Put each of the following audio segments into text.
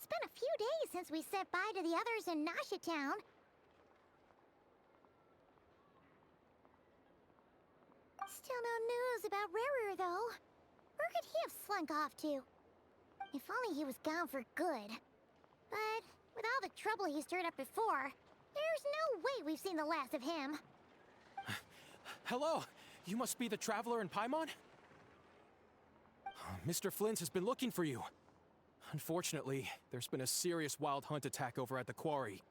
been a few days since we said bye to the others in Nasha Town. Still no news about Rarer, though. Where could he have slunk off to? If only he was gone for good. But with all the trouble he stirred up before, there's no way we've seen the last of him. Hello! You must be the traveler in Paimon? Mr. Flint has been looking for you. Unfortunately, there's been a serious wild hunt attack over at the quarry.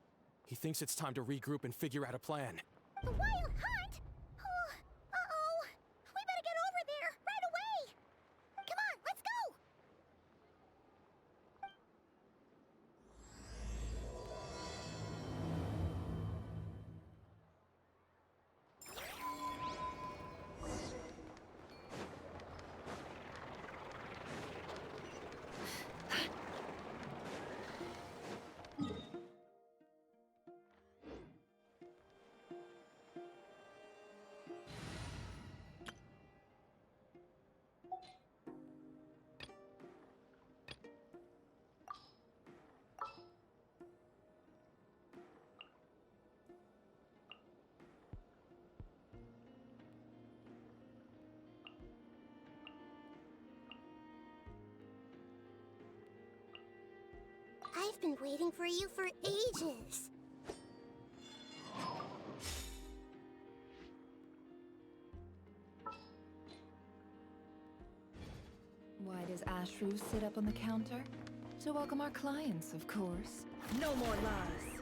He thinks it's time to regroup and figure out a plan. The wild hunt? Oh, uh-oh. We better get over there, right away! Come on, let's go! I've been waiting for you for ages. Why does Ashru sit up on the counter? To welcome our clients, of course. No more lies!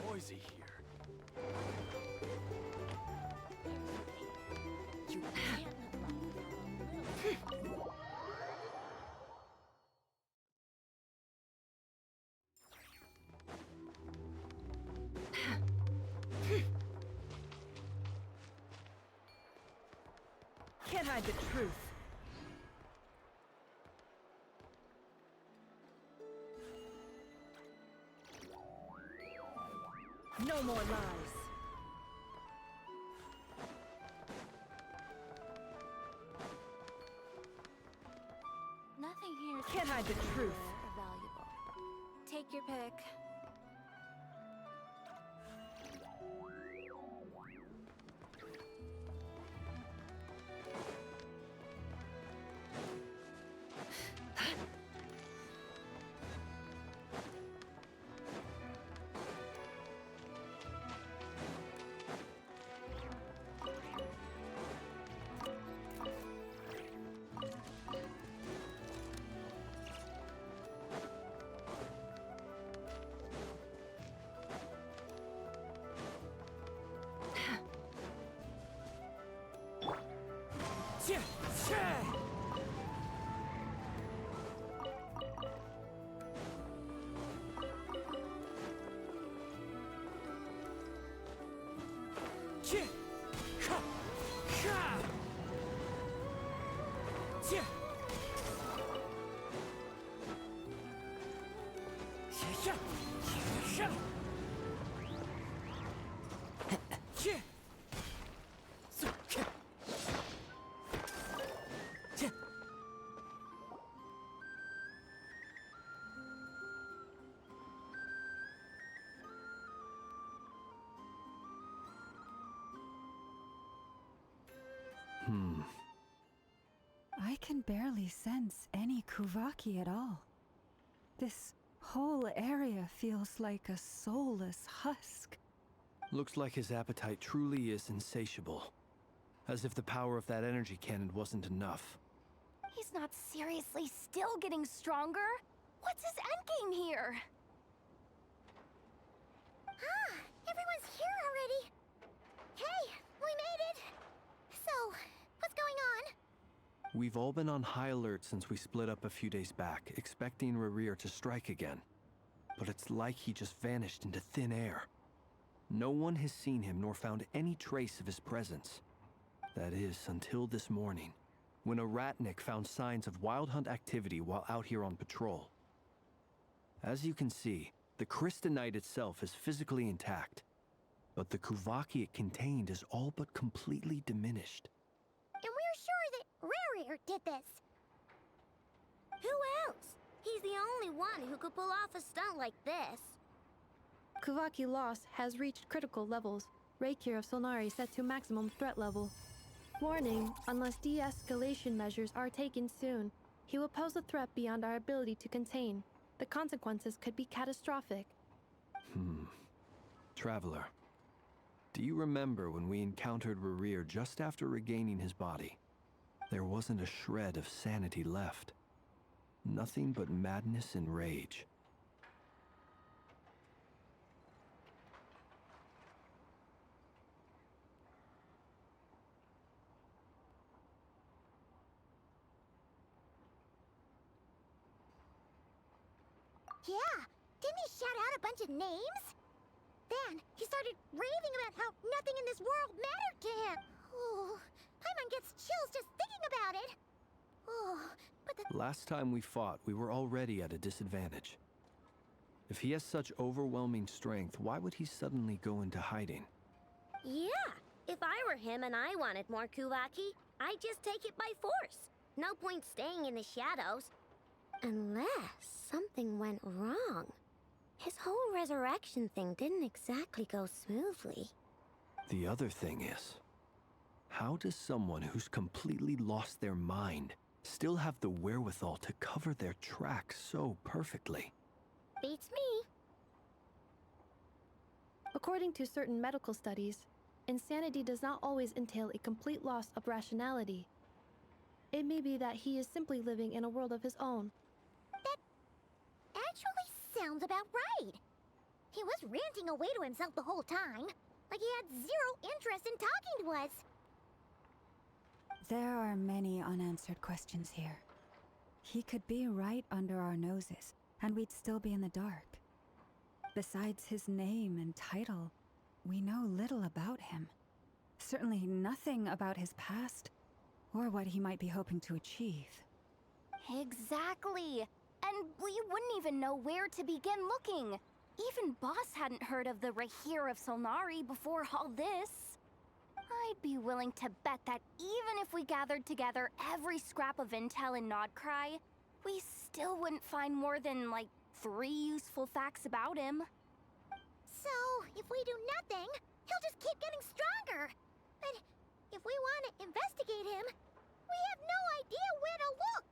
Noisy here. You can't let love. Can't hide the truth. No more lies. Nothing here is Can't hide the truth. valuable. Take your pick. I can barely sense any Kuvaki at all. This whole area feels like a soulless husk. Looks like his appetite truly is insatiable. As if the power of that energy cannon wasn't enough. He's not seriously still getting stronger? What's his endgame here? Ah, everyone's here already. Hey, we made it! So, what's going on? We've all been on high alert since we split up a few days back, expecting Rerir to strike again. But it's like he just vanished into thin air. No one has seen him nor found any trace of his presence. That is, until this morning, when a ratnik found signs of wild hunt activity while out here on patrol. As you can see, the Crystonite itself is physically intact, but the Kuvaki it contained is all but completely diminished. And we're sure that Rerir did this. Who else? He's the only one who could pull off a stunt like this. Kuvaki loss has reached critical levels. Reikir of Solnari set to maximum threat level. Warning, unless de-escalation measures are taken soon, he will pose a threat beyond our ability to contain. The consequences could be catastrophic. Traveler, do you remember when we encountered Rerir just after regaining his body? There wasn't a shred of sanity left. Nothing but madness and rage. Yeah, didn't he shout out a bunch of names? Then he started raving about how nothing in this world mattered to him. Oh, Paimon gets chills just thinking about it. Oh, but the... Last time we fought, we were already at a disadvantage. If he has such overwhelming strength, why would he suddenly go into hiding? Yeah, if I were him and I wanted more Kuvaki, I'd just take it by force. No point staying in the shadows. Unless something went wrong. His whole resurrection thing didn't exactly go smoothly. The other thing is, how does someone who's completely lost their mind still have the wherewithal to cover their tracks so perfectly? Beats me. According to certain medical studies, insanity does not always entail a complete loss of rationality. It may be that he is simply living in a world of his own. Actually sounds about right. He was ranting away to himself the whole time, like he had zero interest in talking to us. There are many unanswered questions here. He could be right under our noses, and we'd still be in the dark. Besides his name and title, we know little about him. Certainly nothing about his past, or what he might be hoping to achieve. Exactly. And we wouldn't even know where to begin looking. Even Boss hadn't heard of the Rahir of Solnari before all this. I'd be willing to bet that even if we gathered together every scrap of intel in Krai, we still wouldn't find more than, like, 3 useful facts about him. So, if we do nothing, he'll just keep getting stronger. But if we want to investigate him, we have no idea where to look.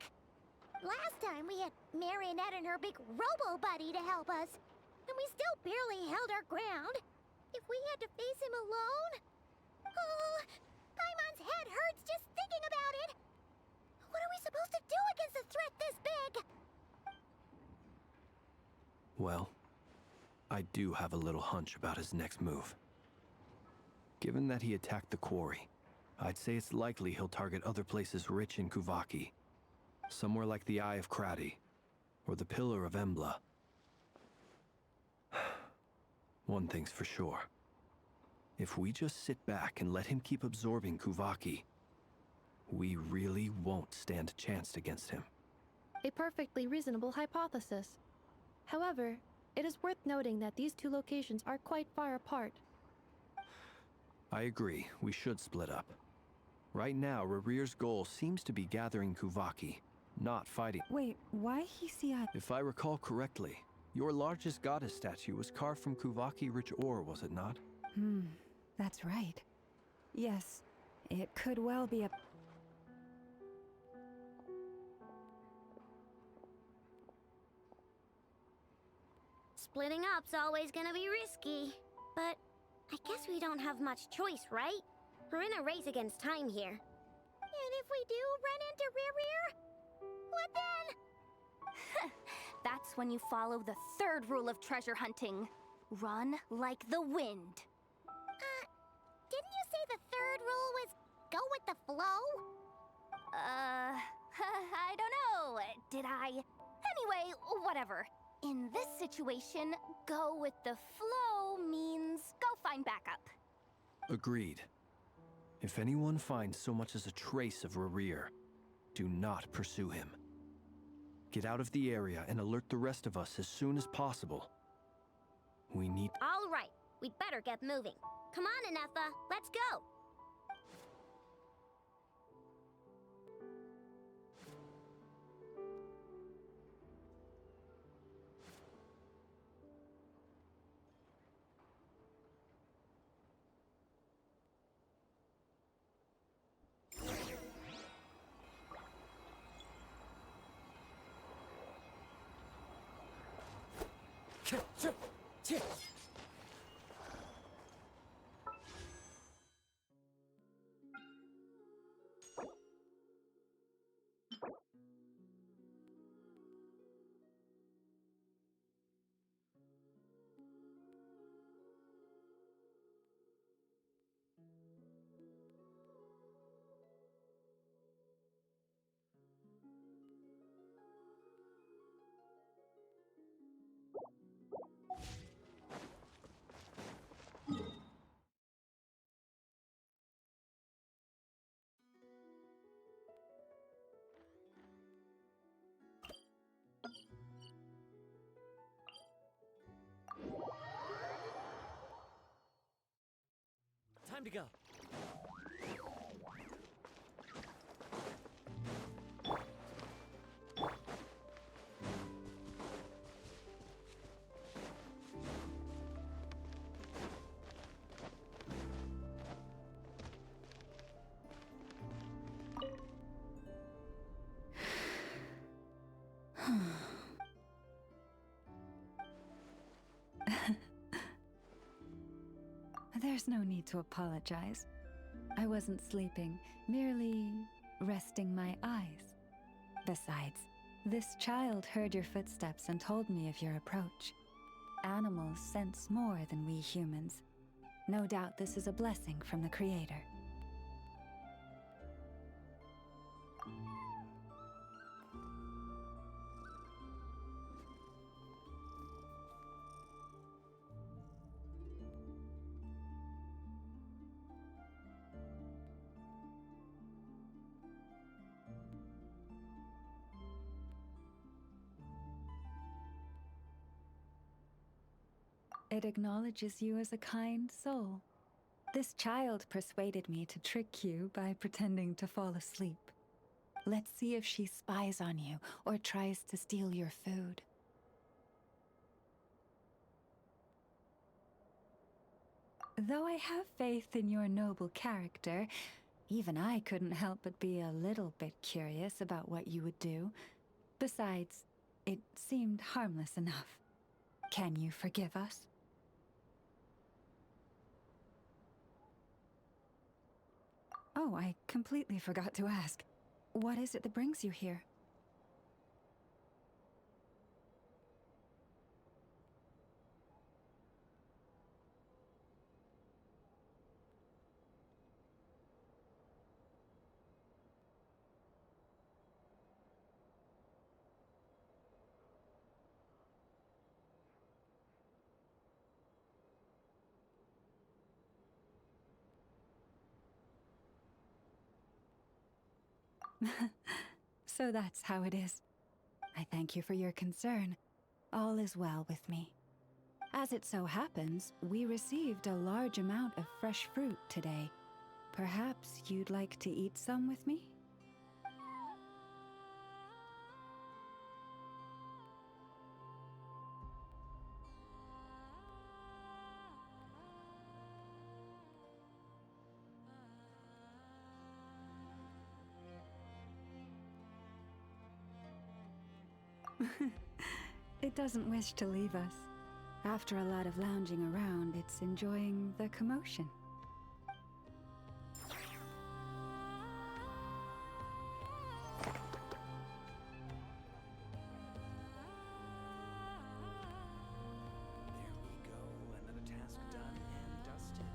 Last time we had Marionette and her big robo-buddy to help us, and we still barely held our ground. If we had to face him alone... Oh, Paimon's head hurts just thinking about it. What are we supposed to do against a threat this big? Well, I do have a little hunch about his next move. Given that he attacked the quarry, I'd say it's likely he'll target other places rich in Kuvaki. Somewhere like the Eye of Krai, or the Pillar of Embla. One thing's for sure. If we just sit back and let him keep absorbing Kuvaki, we really won't stand a chance against him. A perfectly reasonable hypothesis. However, it is worth noting that these 2 locations are quite far apart. I agree, we should split up. Right now, Rerir's goal seems to be gathering Kuvaki, not fighting. Wait, why he see I... If I recall correctly, your largest goddess statue was carved from Kuvaki-rich ore, was it not? That's right. Yes, it could well be a... Splitting up's always gonna be risky. But I guess we don't have much choice, right? We're in a race against time here. And if we do run into Rerir, what then? That's when you follow the 3rd rule of treasure hunting. Run like the wind. Didn't you say the 3rd rule was go with the flow? I don't know. Did I? Anyway, whatever. In this situation, go with the flow means go find backup. Agreed. If anyone finds so much as a trace of Rerir, do not pursue him. Get out of the area and alert the rest of us as soon as possible. We need... All right, we'd better get moving. Come on, Anetha, let's go. Time to go. There's no need to apologize. I wasn't sleeping, merely resting my eyes. Besides, this child heard your footsteps and told me of your approach. Animals sense more than we humans. No doubt this is a blessing from the Creator. It acknowledges you as a kind soul. This child persuaded me to trick you by pretending to fall asleep. Let's see if she spies on you or tries to steal your food. Though I have faith in your noble character, even I couldn't help but be a little bit curious about what you would do. Besides, it seemed harmless enough. Can you forgive us? Oh, I completely forgot to ask. What is it that brings you here? So that's how it is. I thank you for your concern. All is well with me. As it so happens, we received a large amount of fresh fruit today. Perhaps you'd like to eat some with me? It doesn't wish to leave us. After a lot of lounging around, it's enjoying the commotion. There we go. Another task done and dusted.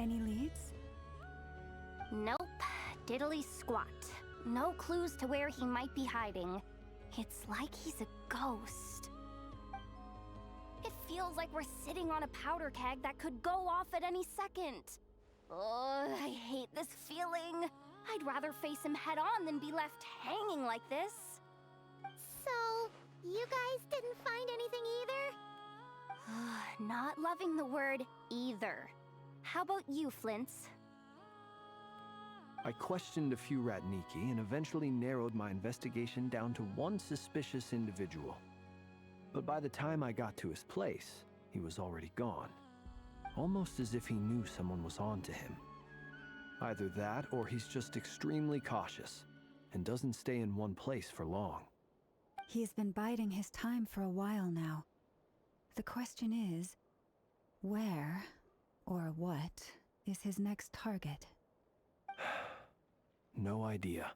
Any leads? Nope. Diddly squat. No clues to where he might be hiding. It's like he's a ghost. It feels like we're sitting on a powder keg that could go off at any second. Ugh, I hate this feeling. I'd rather face him head on than be left hanging like this. So, you guys didn't find anything either? Not loving the word either. How about you, Flints? I questioned a few Ratniki and eventually narrowed my investigation down to one suspicious individual. But by the time I got to his place, he was already gone. Almost as if he knew someone was on to him. Either that, or he's just extremely cautious and doesn't stay in one place for long. He's been biding his time for a while now. The question is, where or what is his next target? No idea.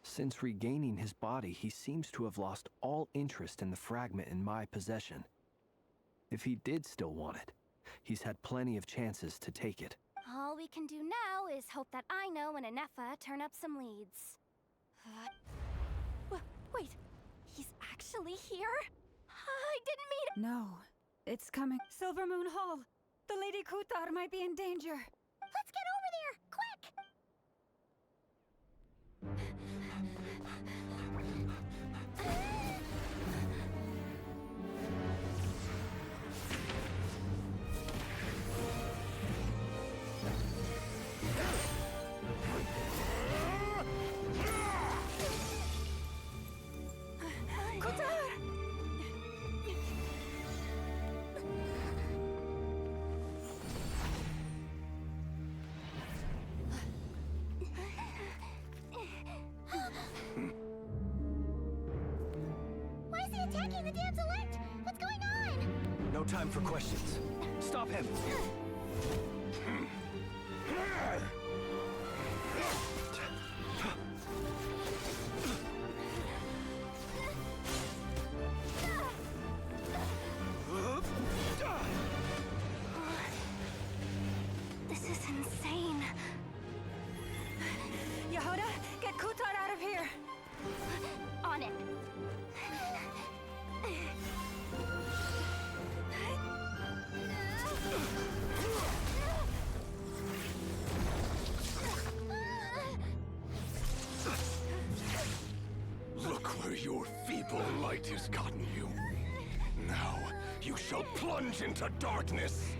Since regaining his body, he seems to have lost all interest in the fragment in my possession. If he did still want it, he's had plenty of chances to take it. All we can do now is hope that Aino and Anefa turn up some leads. Wait, he's actually here? I didn't mean it. No, it's coming. Silver Moon Hall! The Lady Kutar might be in danger. Let's get over there, quick! Why is he attacking the damsel elect? What's going on? No time for questions. Stop him! This is insane. Yehuda, get Kutar out of here! On it. Look where your feeble light has gotten you. Now, you shall plunge into darkness.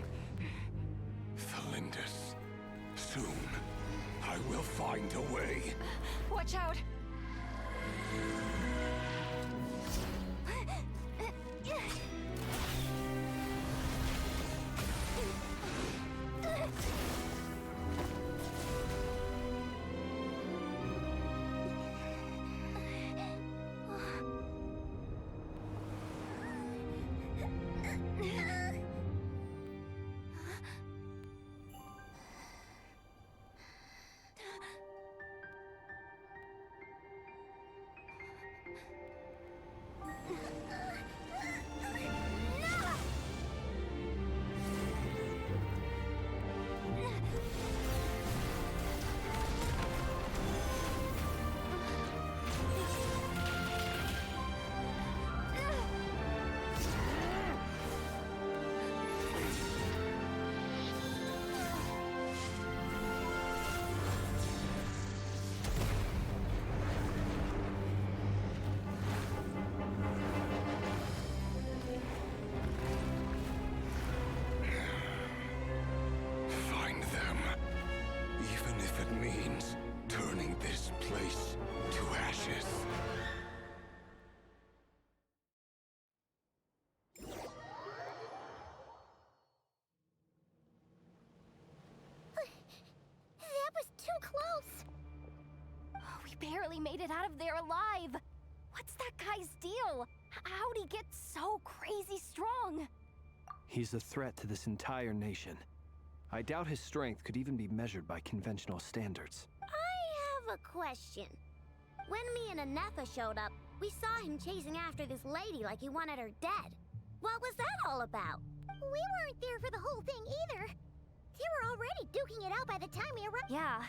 Thalindus, soon, I will find a way. Watch out! Find them. Even if it means turning this place to ashes. That was too close! We barely made it out of there alive. What's that guy's deal? How'd he get so crazy strong? He's a threat to this entire nation. I doubt his strength could even be measured by conventional standards. I have a question. When me and Anefa showed up, we saw him chasing after this lady like he wanted her dead. What was that all about? We weren't there for the whole thing either. They were already working it out by the time we arrived. Yeah,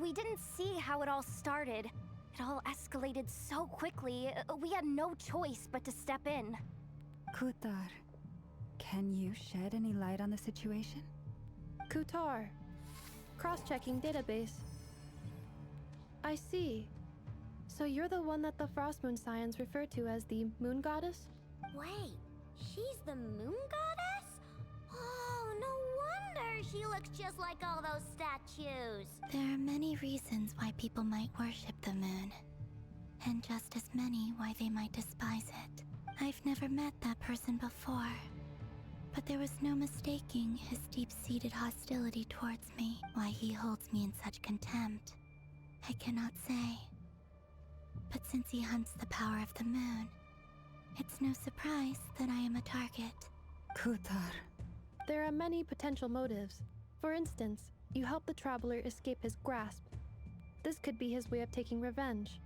we didn't see how it all started. It all escalated so quickly, we had no choice but to step in. Kutar, can you shed any light on the situation? Kutar. Cross-checking database. I see. So you're the one that the Frost Moon Scions refer to as the Moon Goddess? Wait, she's the moon goddess? Oh, no wonder she looks just like all those statues. There are many reasons why people might worship the moon, and just as many why they might despise it. I've never met that person before, but there was no mistaking his deep-seated hostility towards me, why he holds me in such contempt. I cannot say. But since he hunts the power of the moon, it's no surprise that I am a target. Kutar. There are many potential motives. For instance, you help the traveler escape his grasp. This could be his way of taking revenge.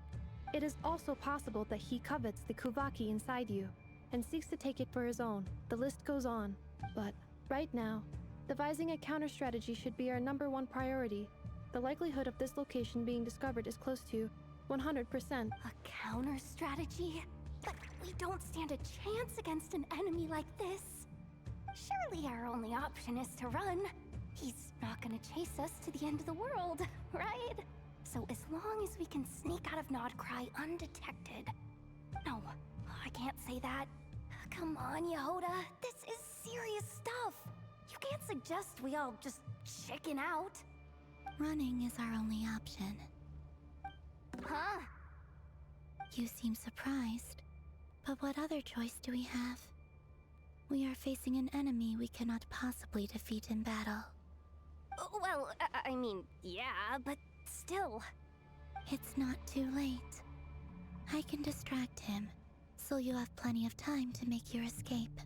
It is also possible that he covets the Kuvaki inside you and seeks to take it for his own. The list goes on. But right now, devising a counter-strategy should be our #1 priority. The likelihood of this location being discovered is close to 100%. A counter strategy? But we don't stand a chance against an enemy like this. Surely our only option is to run. He's not gonna chase us to the end of the world, right? So as long as we can sneak out of Krai undetected. No, I can't say that. Come on, Yehoda. This is serious stuff. You can't suggest we all just chicken out. Running is our only option. Huh? You seem surprised, but what other choice do we have? We are facing an enemy we cannot possibly defeat in battle. Well, I mean, yeah, but still. It's not too late. I can distract him, so you'll have plenty of time to make your escape.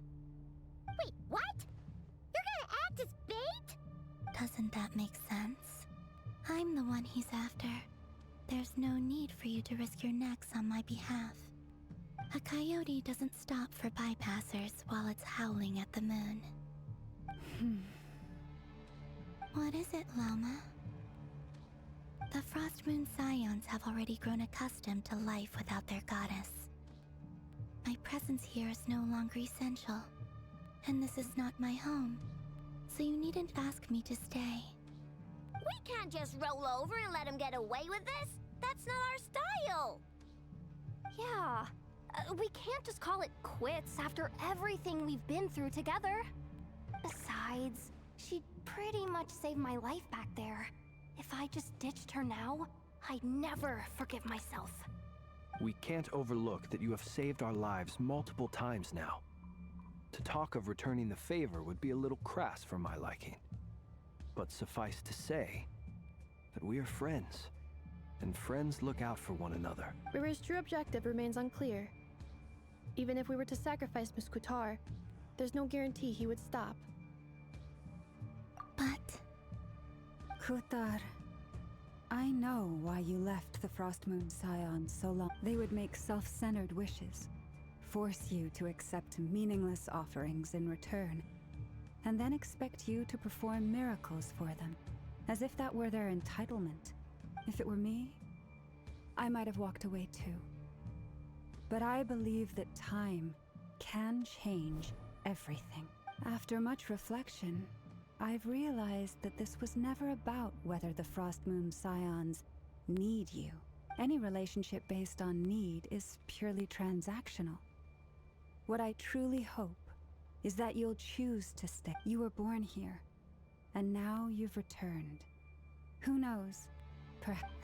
Wait, what? You're gonna act as bait? Doesn't that make sense? I'm the one he's after. There's no need for you to risk your necks on my behalf. A coyote doesn't stop for bypassers while it's howling at the moon. What is it, Loma? The Frost Moon Scions have already grown accustomed to life without their goddess. My presence here is no longer essential, and this is not my home, so you needn't ask me to stay. We can't just roll over and let him get away with this. That's not our style. Yeah, we can't just call it quits after everything we've been through together. Besides, she pretty much saved my life back there. If I just ditched her now, I'd never forgive myself. We can't overlook that you have saved our lives multiple times now. To talk of returning the favor would be a little crass for my liking. But suffice to say that we are friends, and friends look out for one another. Rira's true objective remains unclear. Even if we were to sacrifice Miss Kutar, there's no guarantee he would stop. But Kutar, I know why you left the Frost Moon Scions so long. They would make self-centered wishes, force you to accept meaningless offerings in return, and then expect you to perform miracles for them, as if that were their entitlement. If it were me, I might have walked away too. But I believe that time can change everything. After much reflection, I've realized that this was never about whether the Frost Moon Scions need you. Any relationship based on need is purely transactional. What I truly hope is that you'll choose to stay. You were born here, and now you've returned. Who knows? Perhaps.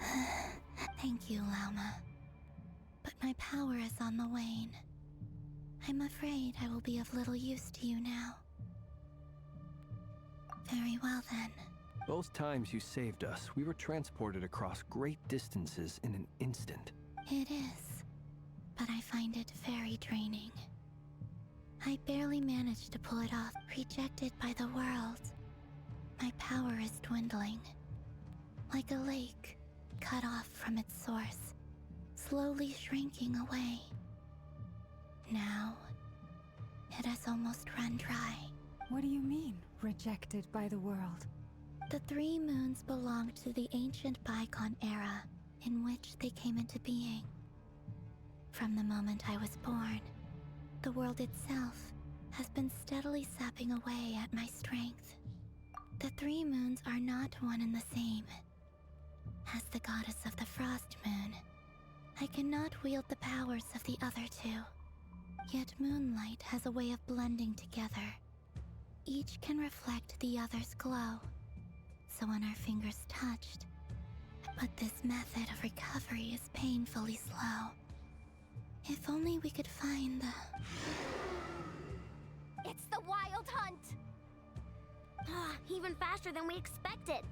thank you, Lauma. But my power is on the wane. I'm afraid I will be of little use to you now. Very well then. Both times you saved us, we were transported across great distances in an instant. It is, but I find it very draining. I barely managed to pull it off, rejected by the world. My power is dwindling. Like a lake, cut off from its source, slowly shrinking away. Now, it has almost run dry. What do you mean, rejected by the world? The three moons belonged to the ancient bygone era in which they came into being. From the moment I was born, the world itself has been steadily sapping away at my strength. The three moons are not one and the same. As the goddess of the frost moon, I cannot wield the powers of the other two. Yet moonlight has a way of blending together. Each can reflect the other's glow. So when our fingers touched, but this method of recovery is painfully slow. If only we could find the... It's the Wild Hunt! Even faster than we expected.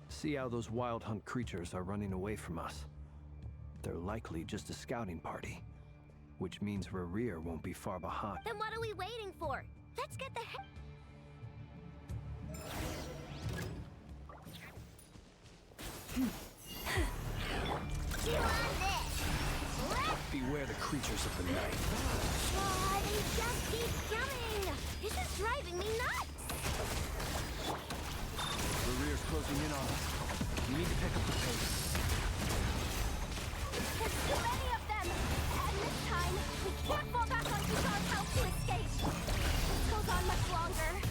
See how those Wild Hunt creatures are running away from us. They're likely just a scouting party, which means Rerir won't be far behind. Then what are we waiting for? Let's get the heck... Chew on this! Beware the creatures of the night. They just keep coming! This is driving me nuts! Rerir's closing in on us. We need to pick up the pace. There's too many of them! And this time, we can't fall back on Kutar's house to escape! This goes on much longer.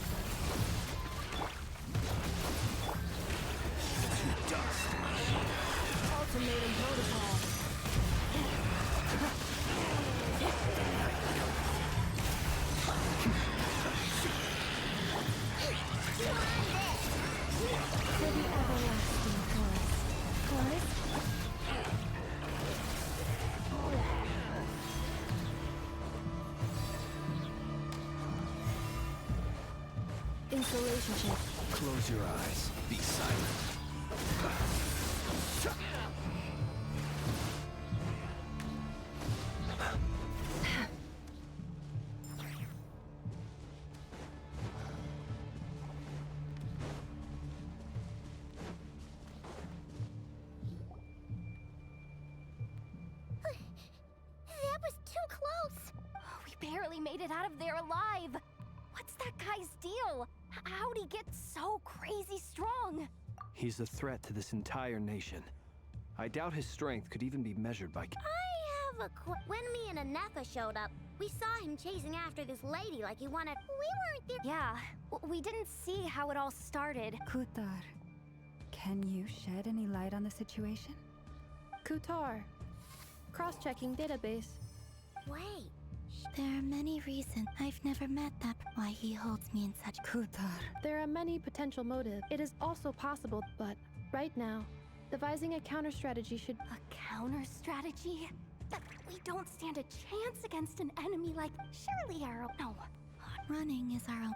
Dust. Ultimatum protocol. For the everlasting forest. Installation check. Close your eyes. Be silent. That was too close! We barely made it out of there alive! What's that guy's deal? How'd he get so crazy strong? He's a threat to this entire nation. I doubt his strength could even be measured by... I have a When me and Anetha showed up, we saw him chasing after this lady like he wanted... We weren't there... Yeah, we didn't see how it all started. Kutar, can you shed any light on the situation? Kutar. Cross-checking database. Wait. There are many reasons I've never met that why he holds me in such... Kutar. There are many potential motives. It is also possible, but right now, devising a counter-strategy should... A counter-strategy? But we don't stand a chance against an enemy like... Surely Arrow... No. Running is our own...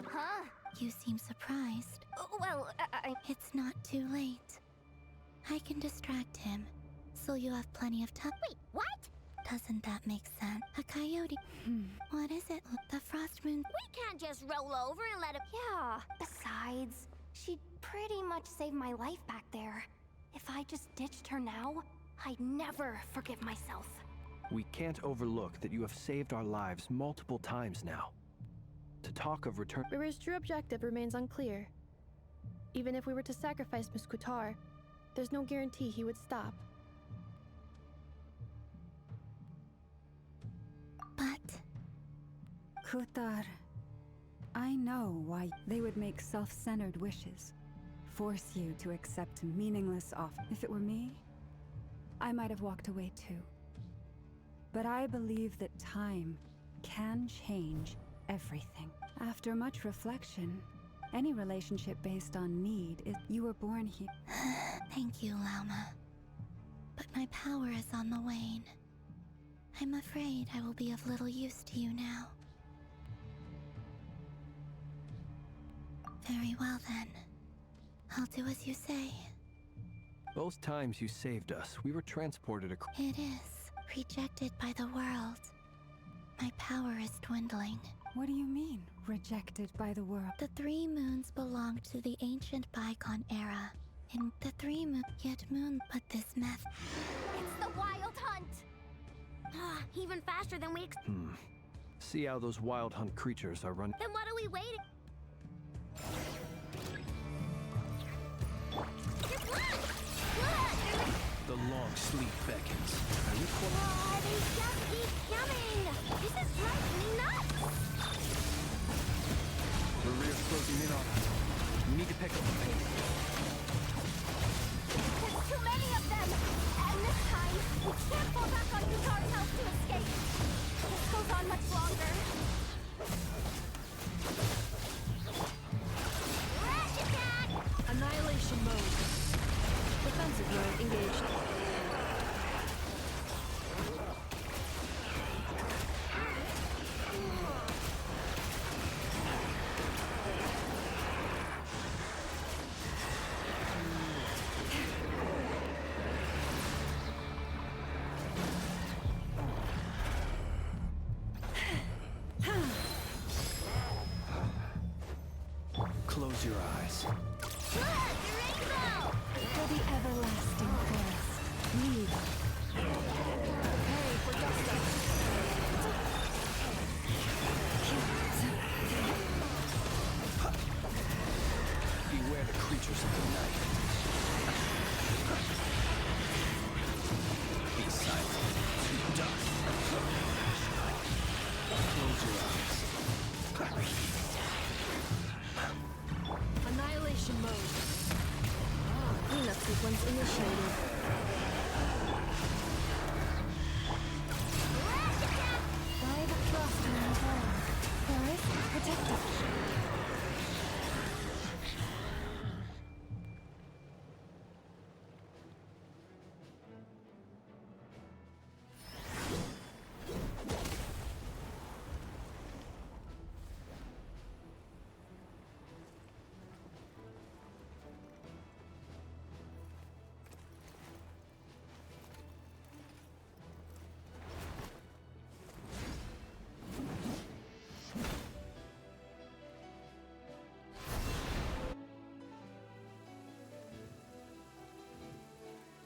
Huh? You seem surprised. Well, It's not too late. I can distract him, so you have plenty of time. Wait, what? Doesn't that make sense? A coyote. What is it? The frost moon. We can't just roll over and let him... Yeah. Besides, she pretty much saved my life back there. If I just ditched her now, I'd never forgive myself. We can't overlook that you have saved our lives multiple times now. To talk of return... Rerir's true objective remains unclear. Even if we were to sacrifice Miss Kutar, there's no guarantee he would stop. But... Kutar, I know why they would make self-centered wishes. Force you to accept meaningless offer. If it were me, I might have walked away too. But I believe that time can change everything. After much reflection, any relationship based on need is... You were born here. Thank you, Lauma. But my power is on the wane. I'm afraid I will be of little use to you now. Very well then. I'll do as you say. Both times you saved us, we were transported across... It is. Rejected by the world. My power is dwindling. What do you mean, rejected by the world? The three moons belonged to the ancient bygone era. In the three moon, yet moon, but this meth... It's the Wild Hunt! Even faster than we See how those Wild Hunt creatures are running... Then what are we waiting... sleep beckons. I require... Oh, they just keep coming! This is driving me nuts! The rear's closing in on us. We need to pick up the pace. There's too many of them! And this time, we can't fall back on Guitar's house to escape. This goes on much longer. Rush attack! Annihilation mode. Defensive mode engaged. Close your eyes. Look, the rainbow! For the everlasting forest, we Hey, for dust up. Beware the creatures of the night. Be silent. To dust. Close your eyes. Annihilation mode. Cleanup sequence initiated. by the frost winds on. Forest, protect us.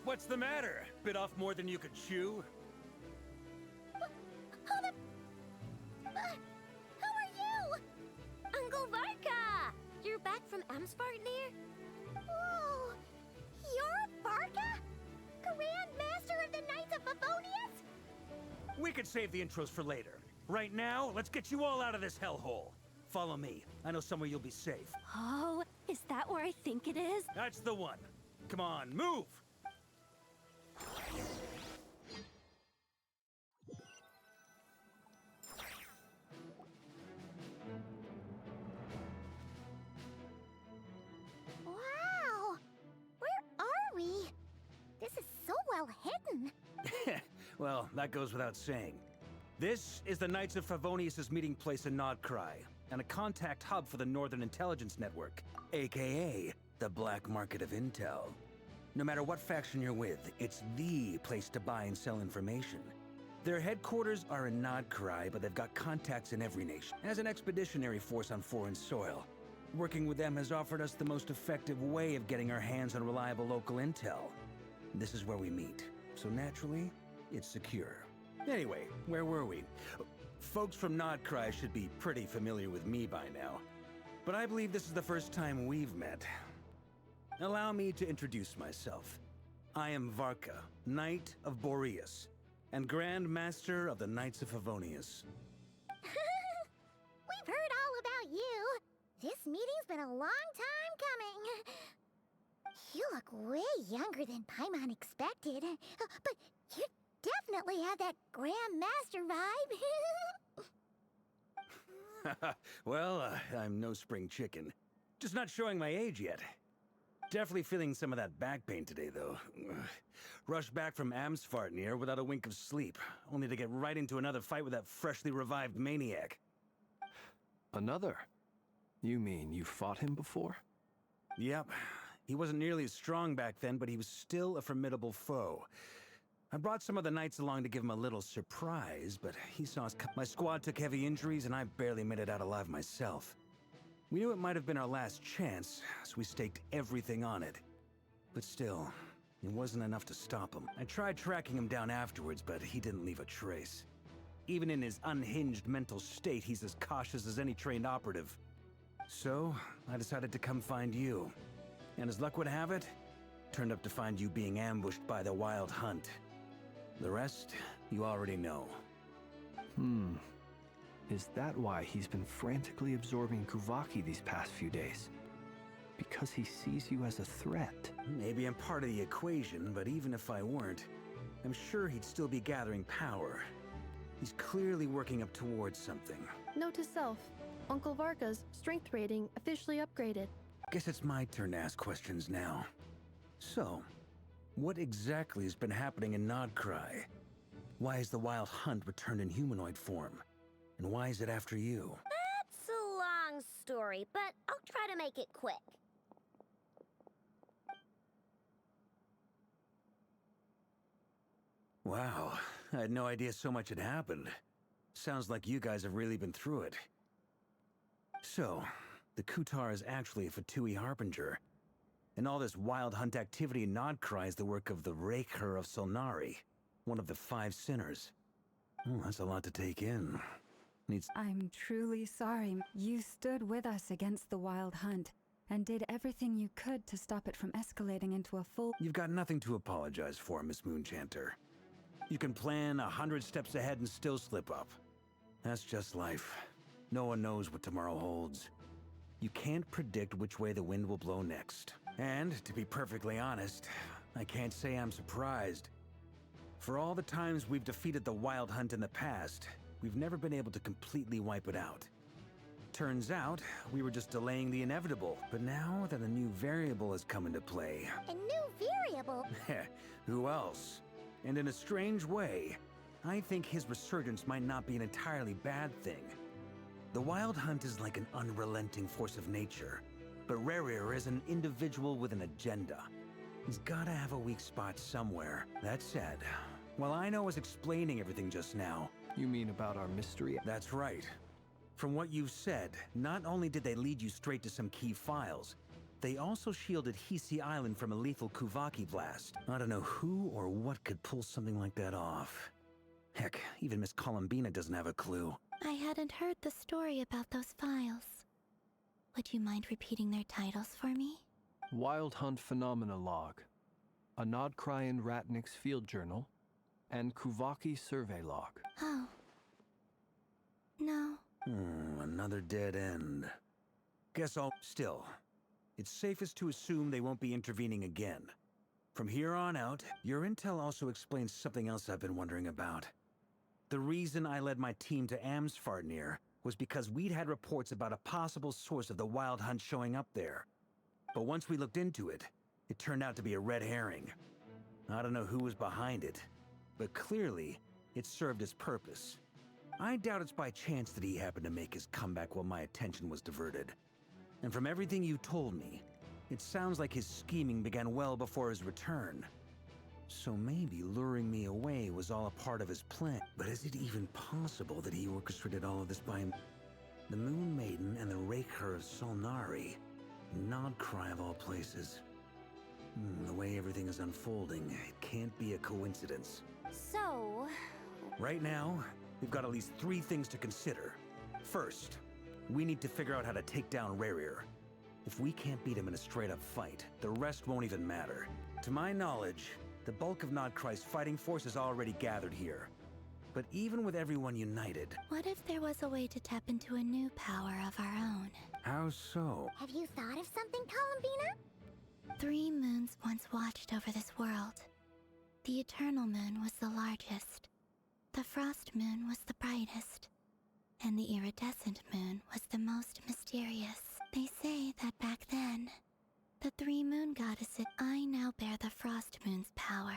What's the matter? Bit off more than you could chew? Who are you? Uncle Varka! You're back from Amsvartnir? Whoa! You're Varka? Grand Master of the Knights of Favonius? We could save the intros for later. Right now, let's get you all out of this hellhole. Follow me. I know somewhere you'll be safe. Oh, is that where I think it is? That's the one. Come on, move! Wow! Where are we? This is so well hidden. Well, that goes without saying. This is the Knights of Favonius' meeting place in Krai, and a contact hub for the Northern Intelligence Network, aka the Black Market of Intel. No matter what faction you're with, it's the place to buy and sell information. Their headquarters are in Krai, but they've got contacts in every nation. As an expeditionary force on foreign soil, working with them has offered us the most effective way of getting our hands on reliable local intel. This is where we meet, so naturally, it's secure. Anyway, where were we? Folks from Krai should be pretty familiar with me by now, but I believe this is the first time we've met. Allow me to introduce myself. I am Varka, Knight of Boreas, and Grand Master of the Knights of Favonius. We've heard all about you. This meeting's been a long time coming. You look way younger than Paimon expected. But you definitely have that Grand Master vibe. Well, I'm no spring chicken. Just not showing my age yet. Definitely feeling some of that back pain today, though. Rushed back from Amsvartnir without a wink of sleep, only to get right into another fight with that freshly revived maniac. Another? You mean you fought him before? Yep. He wasn't nearly as strong back then, but he was still a formidable foe. I brought some of the knights along to give him a little surprise, but he saw us. My squad took heavy injuries, and I barely made it out alive myself. We knew it might have been our last chance, so we staked everything on it. But still, it wasn't enough to stop him. I tried tracking him down afterwards, but he didn't leave a trace. Even in his unhinged mental state, he's as cautious as any trained operative. So, I decided to come find you. And as luck would have it, Turned up to find you being ambushed by the Wild Hunt. The rest, you already know. Is that why he's been frantically absorbing Kuvaki these past few days? Because he sees you as a threat? Maybe I'm part of the equation, but even if I weren't, I'm sure he'd still be gathering power. He's clearly working up towards something. Note to self, Uncle Varka's strength rating officially upgraded. Guess it's my turn to ask questions now. So, what exactly has been happening in Krai? Why has the Wild Hunt returned in humanoid form? And why is it after you? That's a long story, but I'll try to make it quick. Wow, I had no idea so much had happened. Sounds like you guys have really been through it. So, the Kutar is actually a Fatui Harbinger. And all this Wild Hunt activity in Krai is the work of the Raker of Solnari, one of the 5 sinners. Oh, that's a lot to take in. I'm truly sorry. You stood with us against the Wild Hunt and did everything you could to stop it from escalating into a full... You've got nothing to apologize for, Miss Moonchanter. You can plan 100 steps ahead and still slip up. That's just life. No one knows what tomorrow holds. You can't predict which way the wind will blow next. And, to be perfectly honest, I can't say I'm surprised. For all the times we've defeated the Wild Hunt in the past, we've never been able to completely wipe it out. Turns out, we were just delaying the inevitable. But now that a new variable has come into play... A new variable? Who else? And in a strange way, I think his resurgence might not be an entirely bad thing. The Wild Hunt is like an unrelenting force of nature, but Rerir is an individual with an agenda. He's gotta have a weak spot somewhere. That said, while I was explaining everything just now... You mean about our mystery? That's right. From what you've said, not only did they lead you straight to some key files, they also shielded Hisi Island from a lethal Kuvaki blast. I don't know who or what could pull something like that off. Heck, even Miss Columbina doesn't have a clue. I hadn't heard the story about those files. Would you mind repeating their titles for me? Wild Hunt Phenomena Log, a Nodkrayan Ratnik's Field Journal, and Kuvaki Survey Log. Oh. No. Another dead end. Guess I'll... Still, it's safest to assume they won't be intervening again. From here on out, your intel also explains something else I've been wondering about. The reason I led my team to Amsfarnir was because we'd had reports about a possible source of the Wild Hunt showing up there. But once we looked into it, it turned out to be a red herring. I don't know who was behind it, but clearly, it served its purpose. I doubt it's by chance that he happened to make his comeback while my attention was diverted. And from everything you told me, it sounds like his scheming began well before his return. So maybe luring me away was all a part of his plan. But is it even possible that he orchestrated all of this by the Moon Maiden and the Raker of Solnari? Krai of all places. The way everything is unfolding, it can't be a coincidence. So... Right now, we've got at least 3 things to consider. First, we need to figure out how to take down Rerir. If we can't beat him in a straight-up fight, the rest won't even matter. To my knowledge, the bulk of Krai's fighting force is already gathered here. But even with everyone united... What if there was a way to tap into a new power of our own? How so? Have you thought of something, Columbina? 3 moons once watched over this world. The Eternal Moon was the largest. The Frost Moon was the brightest. And the Iridescent Moon was the most mysterious. They say that back then, the 3 moon goddesses... I now bear the Frost Moon's power,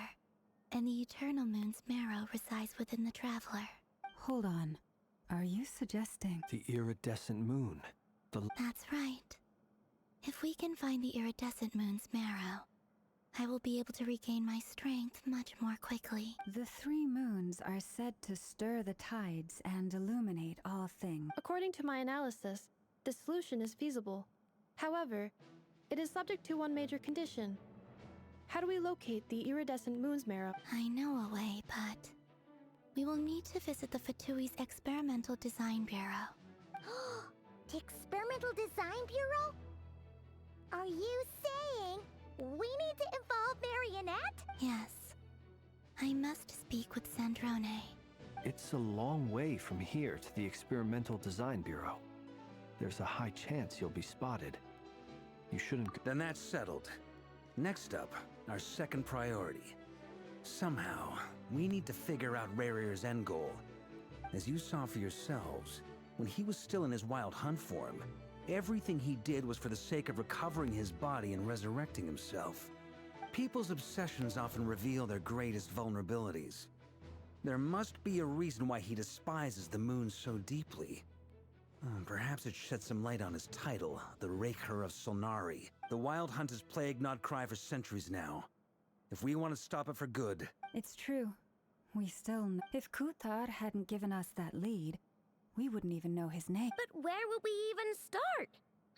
and the Eternal Moon's marrow resides within the Traveler. Hold on. Are you suggesting... The Iridescent Moon. That's right. If we can find the Iridescent Moon's marrow, I will be able to regain my strength much more quickly. The 3 moons are said to stir the tides and illuminate all things. According to my analysis, the solution is feasible. However, it is subject to one major condition. How do we locate the Iridescent Moon's marrow? I know a way, but... we will need to visit the Fatui's Experimental Design Bureau. The Experimental Design Bureau? Are you saying we need to involve I must speak with Sandrone. It's a long way from here to the Experimental Design Bureau. There's a high chance you'll be spotted. You shouldn't... Then that's settled. Next up, our second priority. Somehow, we need to figure out Rarir's end goal. As you saw for yourselves, when he was still in his wild hunt form, everything he did was for the sake of recovering his body and resurrecting himself. People's obsessions often reveal their greatest vulnerabilities. There must be a reason why he despises the moon so deeply. Perhaps it sheds some light on his title, the Raker of Solnari. The Wild Hunt has plagued Nodcry for centuries now. If we want to stop it for good... It's true. We still... If Kuthar hadn't given us that lead, we wouldn't even know his name. But where would we even start?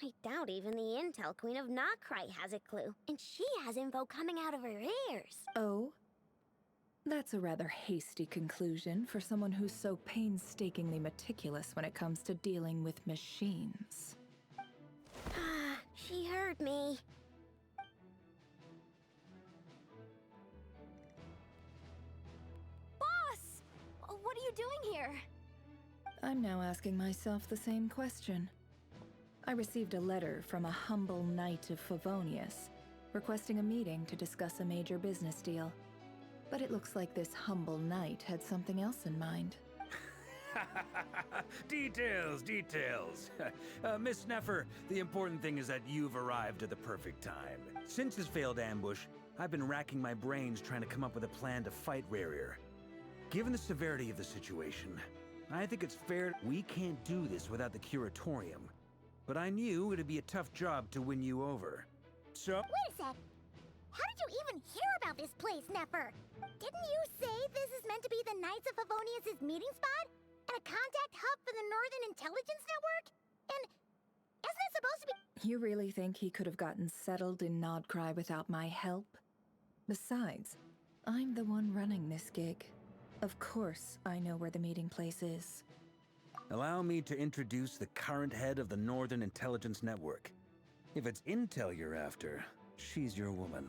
I doubt even the Intel Queen of Nodcry has a clue. And she has info coming out of her ears. Oh? That's a rather hasty conclusion for someone who's so painstakingly meticulous when it comes to dealing with machines. Ah, she heard me. Boss! What are you doing here? I'm now asking myself the same question. I received a letter from a humble knight of Favonius, requesting a meeting to discuss a major business deal. But it looks like this humble knight had something else in mind. Details, details. Miss Neffer, the important thing is that you've arrived at the perfect time. Since his failed ambush, I've been racking my brains trying to come up with a plan to fight Rarir. Given the severity of the situation, I think it's fair we can't do this without the Curatorium. But I knew it'd be a tough job to win you over. So... Wait a sec. How did you even hear about this place, Neffer? Didn't you say this is meant to be the Knights of Favonius' meeting spot? And a contact hub for the Northern Intelligence Network? And isn't it supposed to be— You really think he could have gotten settled in Nodcry without my help? Besides, I'm the one running this gig. Of course I know where the meeting place is. Allow me to introduce the current head of the Northern Intelligence Network. If it's intel you're after, she's your woman.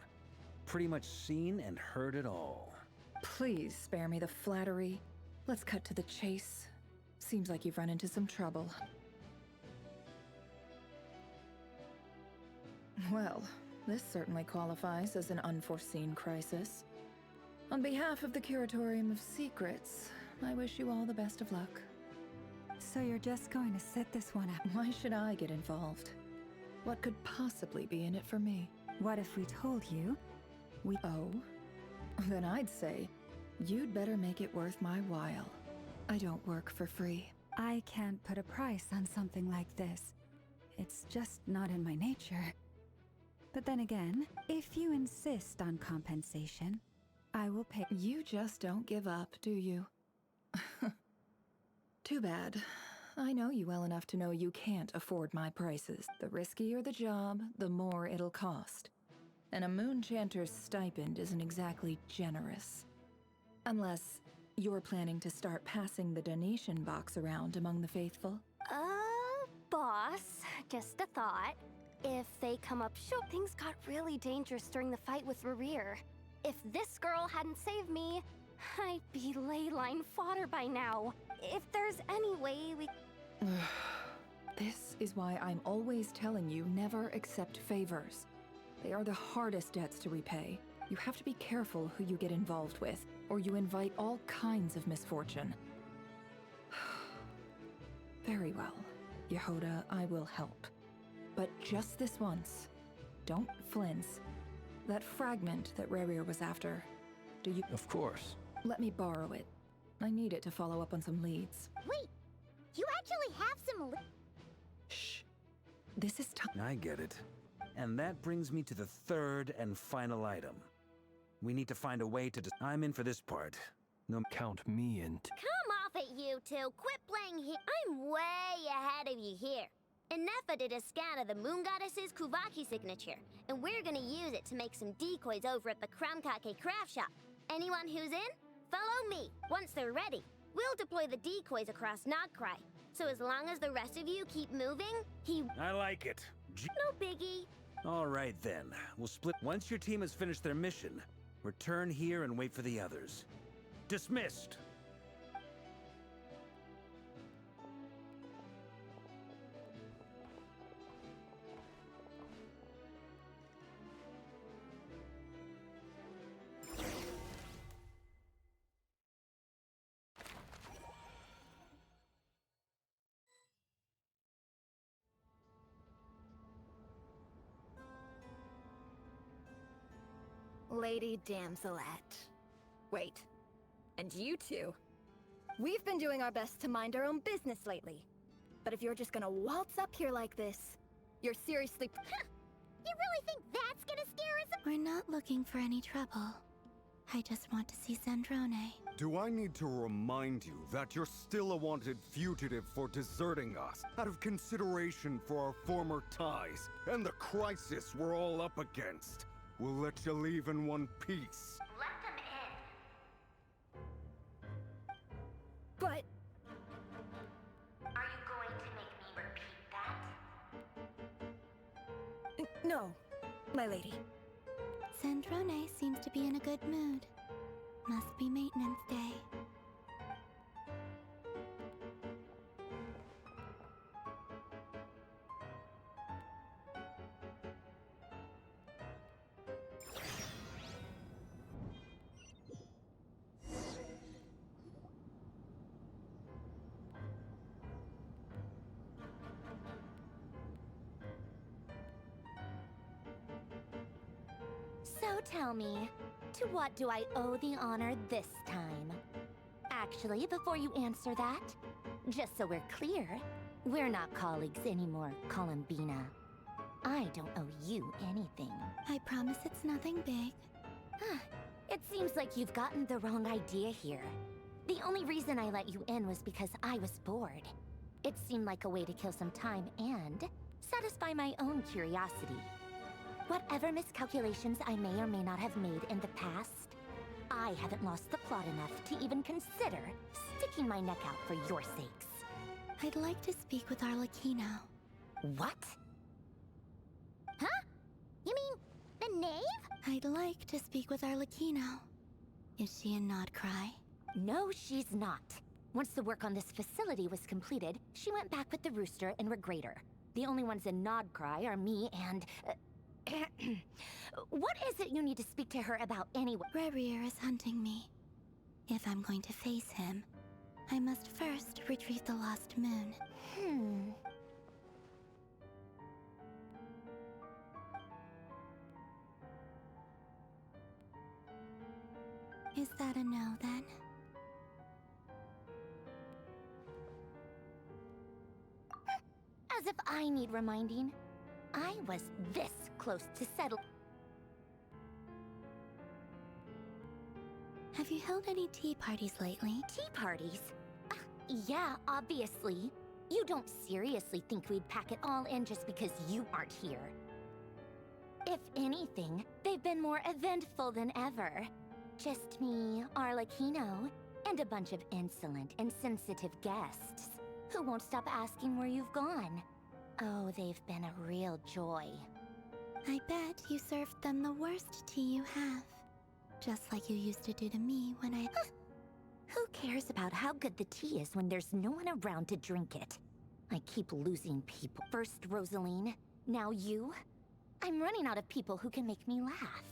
Pretty much seen and heard it all. Please spare me the flattery. Let's cut to the chase. Seems like you've run into some trouble. Well, this certainly qualifies as an unforeseen crisis. On behalf of the Curatorium of Secrets, I wish you all the best of luck. So you're just going to sit this one out? Why should I get involved? What could possibly be in it for me? What if we told you we... Oh? Then I'd say, you'd better make it worth my while. I don't work for free. I can't put a price on something like this. It's just not in my nature. But then again, if you insist on compensation, I will pay. You just don't give up, do you? Too bad. I know you well enough to know you can't afford my prices. The riskier the job, the more it'll cost. And a Moonchanter's stipend isn't exactly generous. Unless you're planning to start passing the donation box around among the faithful. Boss, just a thought. If they come up short, things got really dangerous during the fight with Rarir. If this girl hadn't saved me, I'd be ley line fodder by now. If there's any way we... This is why I'm always telling you never accept favors. They are the hardest debts to repay. You have to be careful who you get involved with, or you invite all kinds of misfortune. Very well, Yehoda, I will help. But just this once. Don't flinch. That fragment that Rarir was after, do you... Of course. Let me borrow it. I need it to follow up on some leads. Wait, you actually have some Shh. This is time. I get it. And that brings me to the third and final item. We need to find a way to... I'm in for this part. No, count me in. Come off it, you two. Quit playing here. I'm way ahead of you here. Inefa did a scan of the Moon Goddess's Kuvaki signature, and we're gonna use it to make some decoys over at the Kramkake craft shop. Anyone who's in, follow me. Once they're ready, we'll deploy the decoys across Nodcry. So as long as the rest of you keep moving, I like it. No biggie. All right then. We'll split. Once your team has finished their mission, return here and wait for the others. Dismissed. Lady Damselette. Wait, and you two? We've been doing our best to mind our own business lately. But if you're just gonna waltz up here like this, you're seriously... You really think that's gonna scare us? We're not looking for any trouble. I just want to see Zandrone. Do I need to remind you that you're still a wanted fugitive for deserting us, out of consideration for our former ties, and the crisis we're all up against? We'll let you leave in one piece. Let them in. But... Are you going to make me repeat that? No, my lady. Zandrone seems to be in a good mood. Must be maintenance day. So tell me, to what do I owe the honor this time? Actually, before you answer that, just so we're clear, we're not colleagues anymore, Columbina. I don't owe you anything. I promise it's nothing big. It seems like you've gotten the wrong idea here. The only reason I let you in was because I was bored. It seemed like a way to kill some time and satisfy my own curiosity. Whatever miscalculations I may or may not have made in the past, I haven't lost the plot enough to even consider sticking my neck out for your sakes. I'd like to speak with Arlecchino. What? Huh? You mean the knave? I'd like to speak with Arlecchino. Is she in Krai? No, she's not. Once the work on this facility was completed, she went back with the Rooster and Regrator. The only ones in Krai are me and... What is it you need to speak to her about anyway? Rerir is hunting me. If I'm going to face him, I must first retrieve the lost moon. Is that a no, then? As if I need reminding. I was this close to settle. Have you held any tea parties lately? Tea parties? Yeah, obviously. You don't seriously think we'd pack it all in just because you aren't here. If anything, they've been more eventful than ever. Just me, Arlecchino, and a bunch of insolent, insensitive guests who won't stop asking where you've gone. Oh, they've been a real joy. I bet you served them the worst tea you have. Just like you used to do to me when I... Who cares about how good the tea is when there's no one around to drink it? I keep losing people. First Rosaline, now you. I'm running out of people who can make me laugh.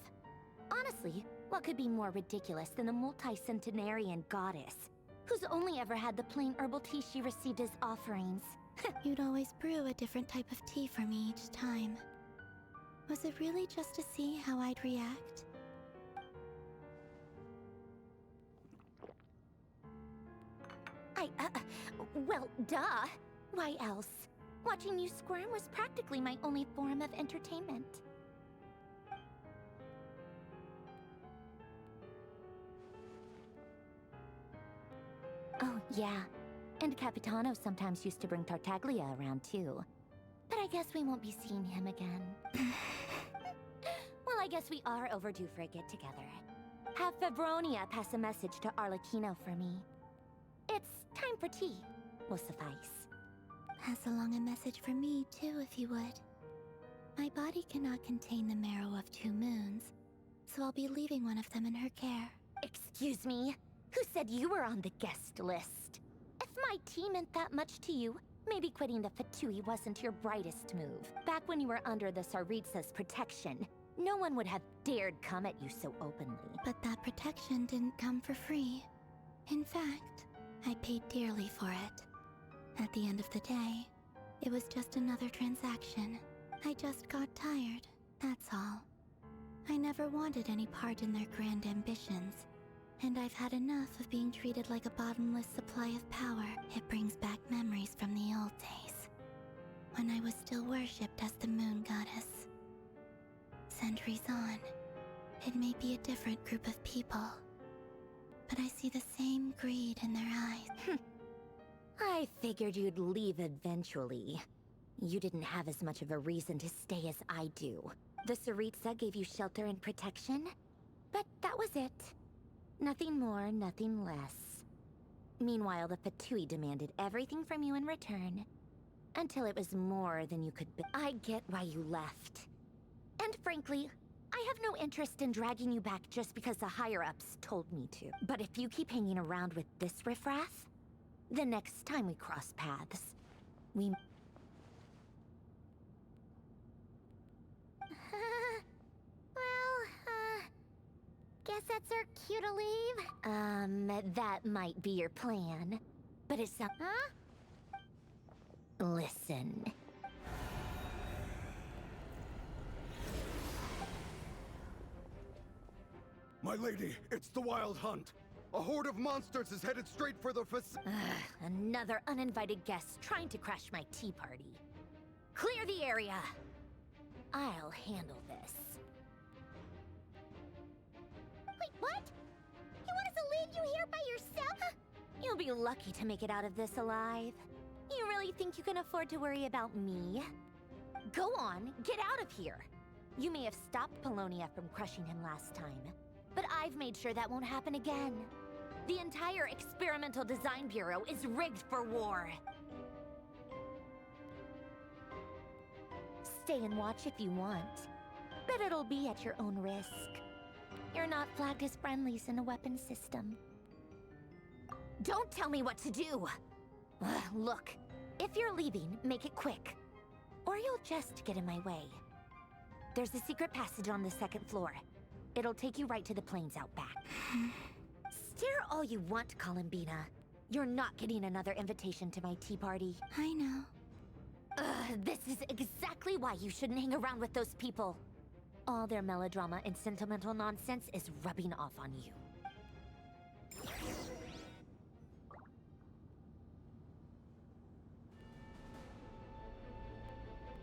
Honestly, what could be more ridiculous than a multi-centenarian goddess who's only ever had the plain herbal tea she received as offerings? You'd always brew a different type of tea for me each time. Was it really just to see how I'd react? Well, duh. Why else? Watching you squirm was practically my only form of entertainment. Oh, yeah. And Capitano sometimes used to bring Tartaglia around, too. But I guess we won't be seeing him again. Well, I guess we are overdue for a get-together. Have Febronia pass a message to Arlecchino for me. It's time for tea. Will suffice. Pass along a message for me, too, if you would. My body cannot contain the marrow of 2 moons, so I'll be leaving one of them in her care. Excuse me? Who said you were on the guest list? If my tea meant that much to you, maybe quitting the Fatui wasn't your brightest move. Back when you were under the Tsaritsa's protection, no one would have dared come at you so openly. But that protection didn't come for free. In fact, I paid dearly for it. At the end of the day, it was just another transaction. I just got tired, that's all. I never wanted any part in their grand ambitions, and I've had enough of being treated like a bottomless supply of power. It brings back memories from the old days, when I was still worshipped as the moon goddess. Centuries on, it may be a different group of people, but I see the same greed in their eyes. I figured you'd leave eventually. You didn't have as much of a reason to stay as I do. The Tsaritsa gave you shelter and protection, but that was it. Nothing more, nothing less. Meanwhile, the Fatui demanded everything from you in return, until it was more than you could bear. I get why you left. And frankly, I have no interest in dragging you back just because the higher-ups told me to. But if you keep hanging around with this riffraff, the next time we cross paths, we... Guess that's our cue to leave? That might be your plan. But it's some... Huh? Listen. My lady, it's the Wild Hunt. A horde of monsters is headed straight for the Another uninvited guest trying to crash my tea party. Clear the area. I'll handle this. Wait, what? You want us to leave you here by yourself? You'll be lucky to make it out of this alive. You really think you can afford to worry about me? Go on, get out of here. You may have stopped Polonia from crushing him last time, but I've made sure that won't happen again. The entire Experimental Design Bureau is rigged for war. Stay and watch if you want, but it'll be at your own risk. You're not flagged as friendlies in the weapons system. Don't tell me what to do! Look, if you're leaving, make it quick. Or you'll just get in my way. There's a secret passage on the second floor. It'll take you right to the plains out back. Stare all you want, Columbina. You're not getting another invitation to my tea party. I know. This is exactly why you shouldn't hang around with those people. All their melodrama and sentimental nonsense is rubbing off on you.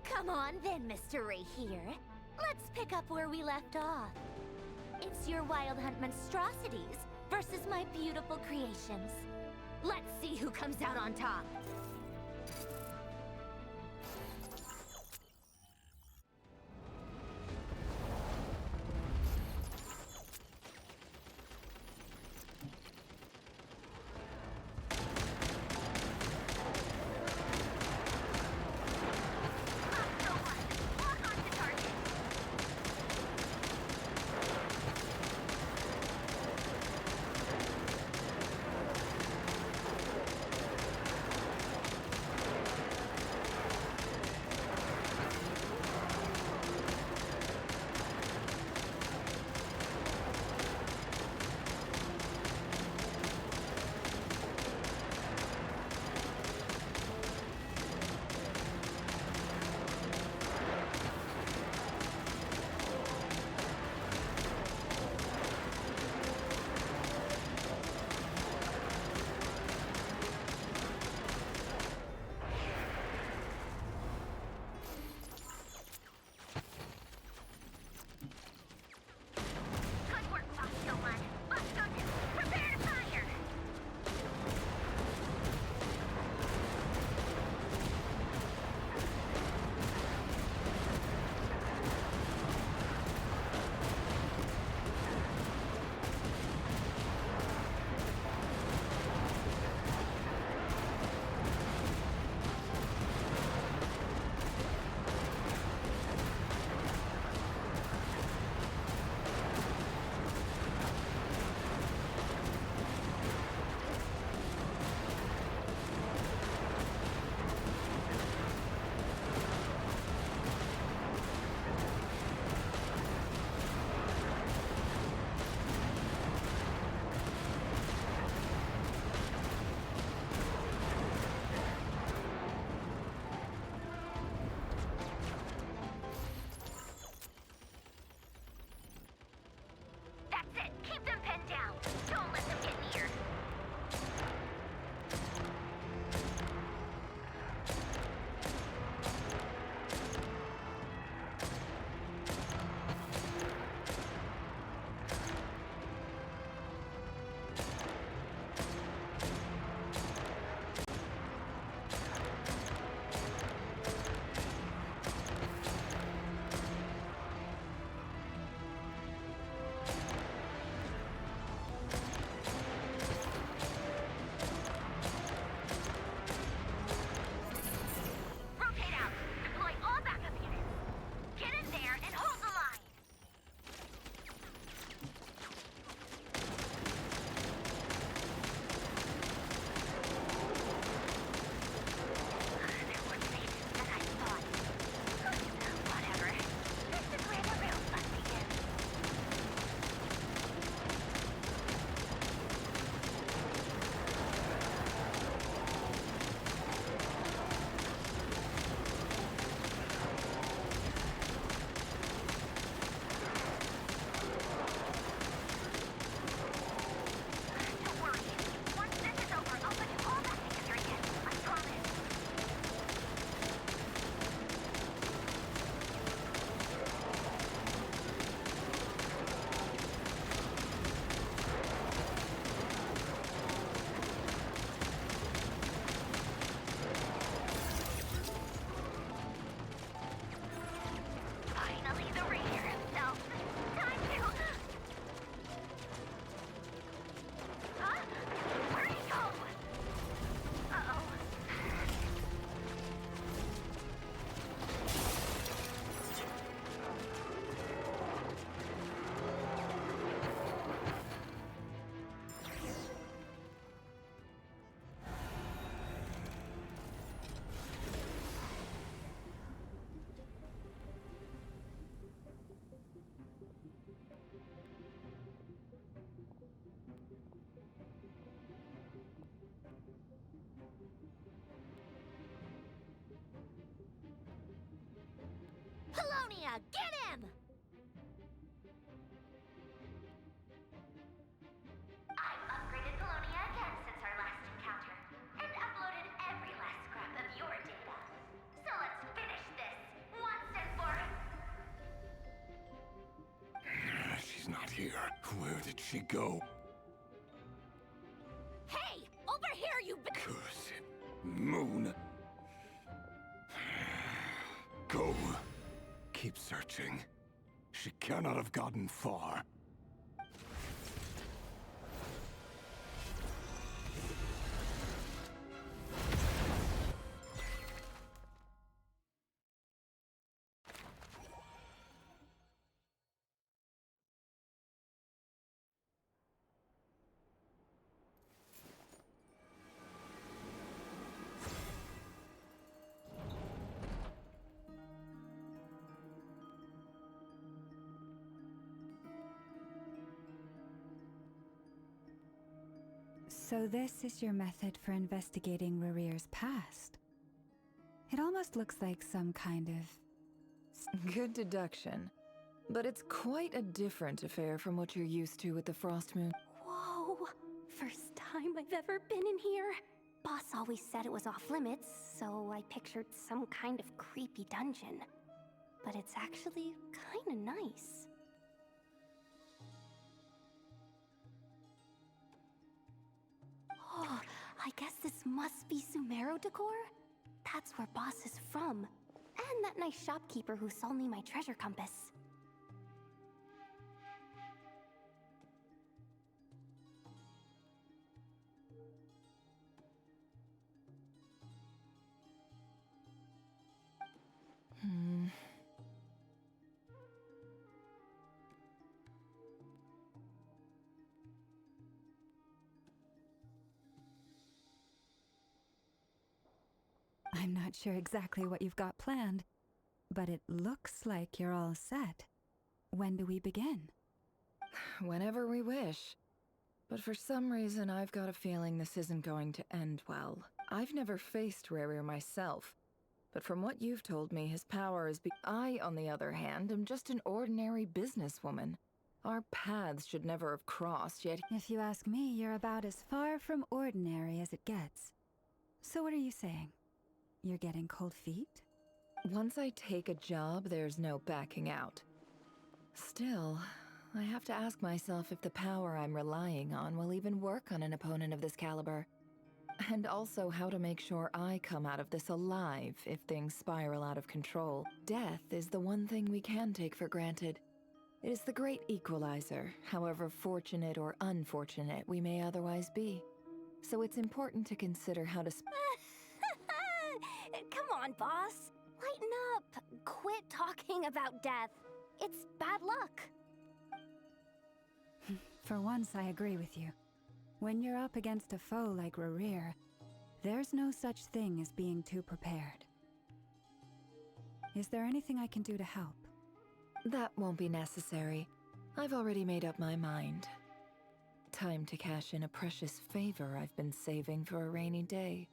Come on then, Mr. Ray here. Let's pick up where we left off. It's your Wild Hunt monstrosities versus my beautiful creations. Let's see who comes out on top. ya! Get him! I've upgraded Colonia again since our last encounter, and uploaded every last scrap of your data. So let's finish this, once and for... She's not here. Where did she go? Hey! Over here, you Curse it. Moon. Go. Keep searching. She cannot have gotten far. So this is your method for investigating Rarir's past. It almost looks like some kind of... Good deduction. But it's quite a different affair from what you're used to with the Frost Moon. Whoa! First time I've ever been in here. Boss always said it was off limits, so I pictured some kind of creepy dungeon. But it's actually kinda nice. Oh, I guess this must be Sumero decor? That's where Boss is from. And that nice shopkeeper who sold me my treasure compass. I'm not sure exactly what you've got planned, but it looks like you're all set. When do we begin? Whenever we wish. But for some reason, I've got a feeling this isn't going to end well. I've never faced Rarir myself, but from what you've told me, his power is I, on the other hand, am just an ordinary businesswoman. Our paths should never have crossed, yet... If you ask me, you're about as far from ordinary as it gets. So what are you saying? You're getting cold feet? Once I take a job, there's no backing out. Still, I have to ask myself if the power I'm relying on will even work on an opponent of this caliber. And also how to make sure I come out of this alive if things spiral out of control. Death is the one thing we can take for granted. It is the great equalizer, however fortunate or unfortunate we may otherwise be. So it's important to consider how to Come on, boss. Lighten up. Quit talking about death. It's bad luck. For once, I agree with you. When you're up against a foe like Rarir, there's no such thing as being too prepared. Is there anything I can do to help? That won't be necessary. I've already made up my mind. Time to cash in a precious favor I've been saving for a rainy day.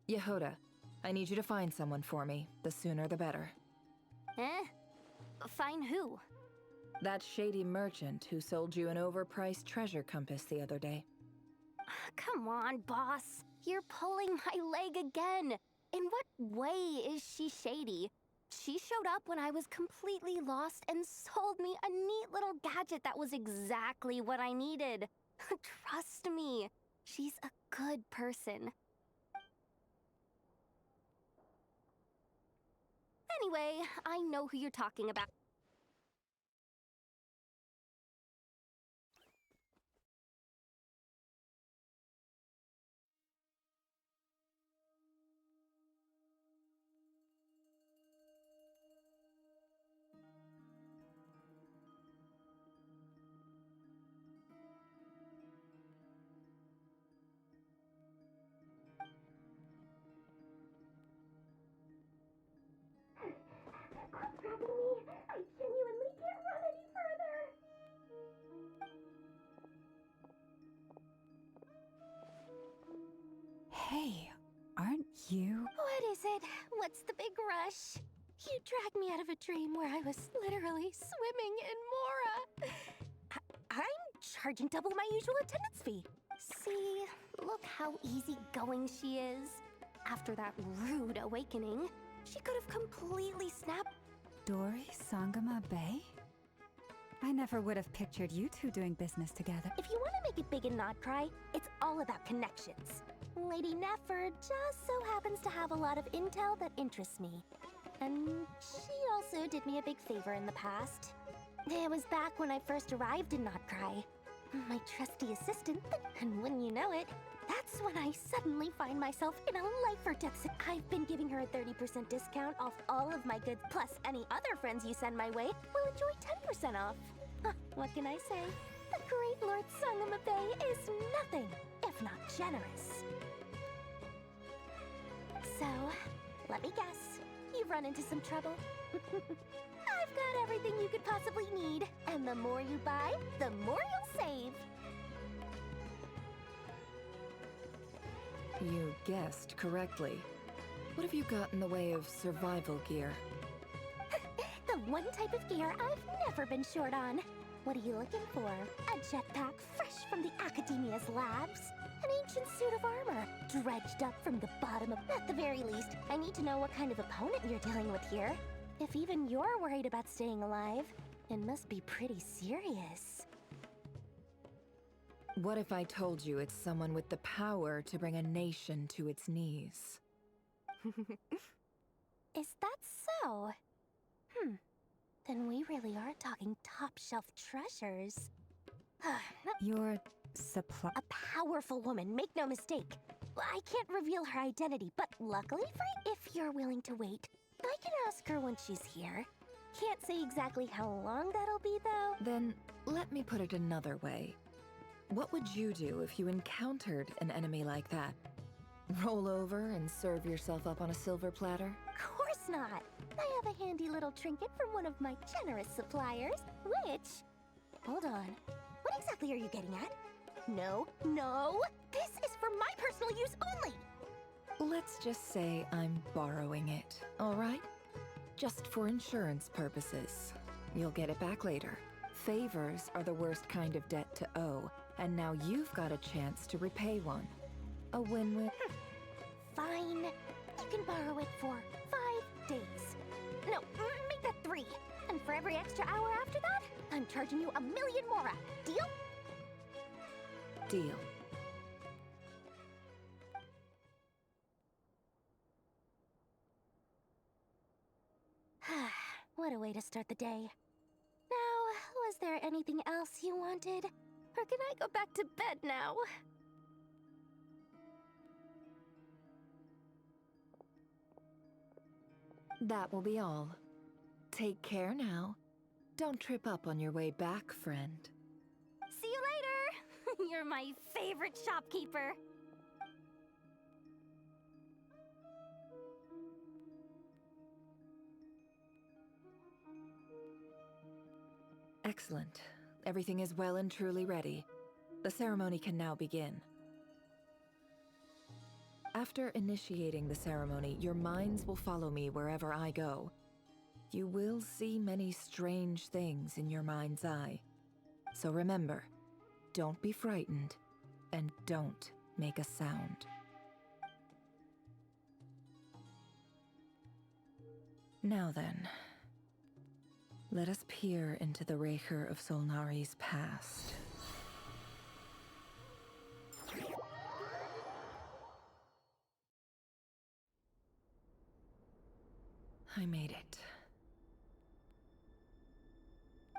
Yehoda, I need you to find someone for me. The sooner the better. Eh? Find who? That shady merchant who sold you an overpriced treasure compass the other day. Come on, boss. You're pulling my leg again. In what way is she shady? She showed up when I was completely lost and sold me a neat little gadget that was exactly what I needed. Trust me, she's a good person. Anyway, I know who you're talking about. I genuinely can't run any further. Hey, aren't you? What is it? What's the big rush? You dragged me out of a dream where I was literally swimming in Mora. I'm charging double my usual attendance fee. See, look how easygoing she is. After that rude awakening, she could have completely snapped. Dori Sangama Bay? I never would have pictured you two doing business together. If you want to make it big in Nodcry, it's all about connections. Lady Nefer just so happens to have a lot of intel that interests me. And she also did me a big favor in the past. It was back when I first arrived in Nodcry. My trusty assistant, and wouldn't you know it, that's when I suddenly find myself in a life-or-death situation. I've been giving her a 30% discount off all of my goods, plus any other friends you send my way will enjoy 10% off. What can I say? The great Lord Sangama Bay is nothing if not generous. So, let me guess. You've run into some trouble? I've got everything you could possibly need, and the more you buy, the more you'll save. You guessed correctly. What have you got in the way of survival gear? The one type of gear I've never been short on. What are you looking for? A jetpack fresh from the Academia's labs? An ancient suit of armor, dredged up from the bottom of... At the very least, I need to know what kind of opponent you're dealing with here. If even you're worried about staying alive, it must be pretty serious. What if I told you it's someone with the power to bring a nation to its knees? Is that so? Then we really are talking top-shelf treasures. Your supply... A powerful woman, make no mistake. I can't reveal her identity, but luckily for if you're willing to wait, I can ask her when she's here. Can't say exactly how long that'll be, though. Then, let me put it another way. What would you do if you encountered an enemy like that? Roll over and serve yourself up on a silver platter? Of course not. I have a handy little trinket from one of my generous suppliers, which... Hold on. What exactly are you getting at? No, no! This is for my personal use only! Let's just say I'm borrowing it, all right? Just for insurance purposes. You'll get it back later. Favors are the worst kind of debt to owe, and now you've got a chance to repay one. A win-win. Fine. You can borrow it for 5 days. No, make that 3. And for every extra hour after that, I'm charging you 1 million more. Deal? Deal. What a way to start the day. Now, was there anything else you wanted? Or can I go back to bed now? That will be all. Take care now. Don't trip up on your way back, friend. See you later! You're my favorite shopkeeper. Excellent. Everything is well and truly ready. The ceremony can now begin. After initiating the ceremony, your minds will follow me wherever I go. You will see many strange things in your mind's eye. So remember, don't be frightened, and don't make a sound. Now then, let us peer into the Raker of Solnari's past. I made it.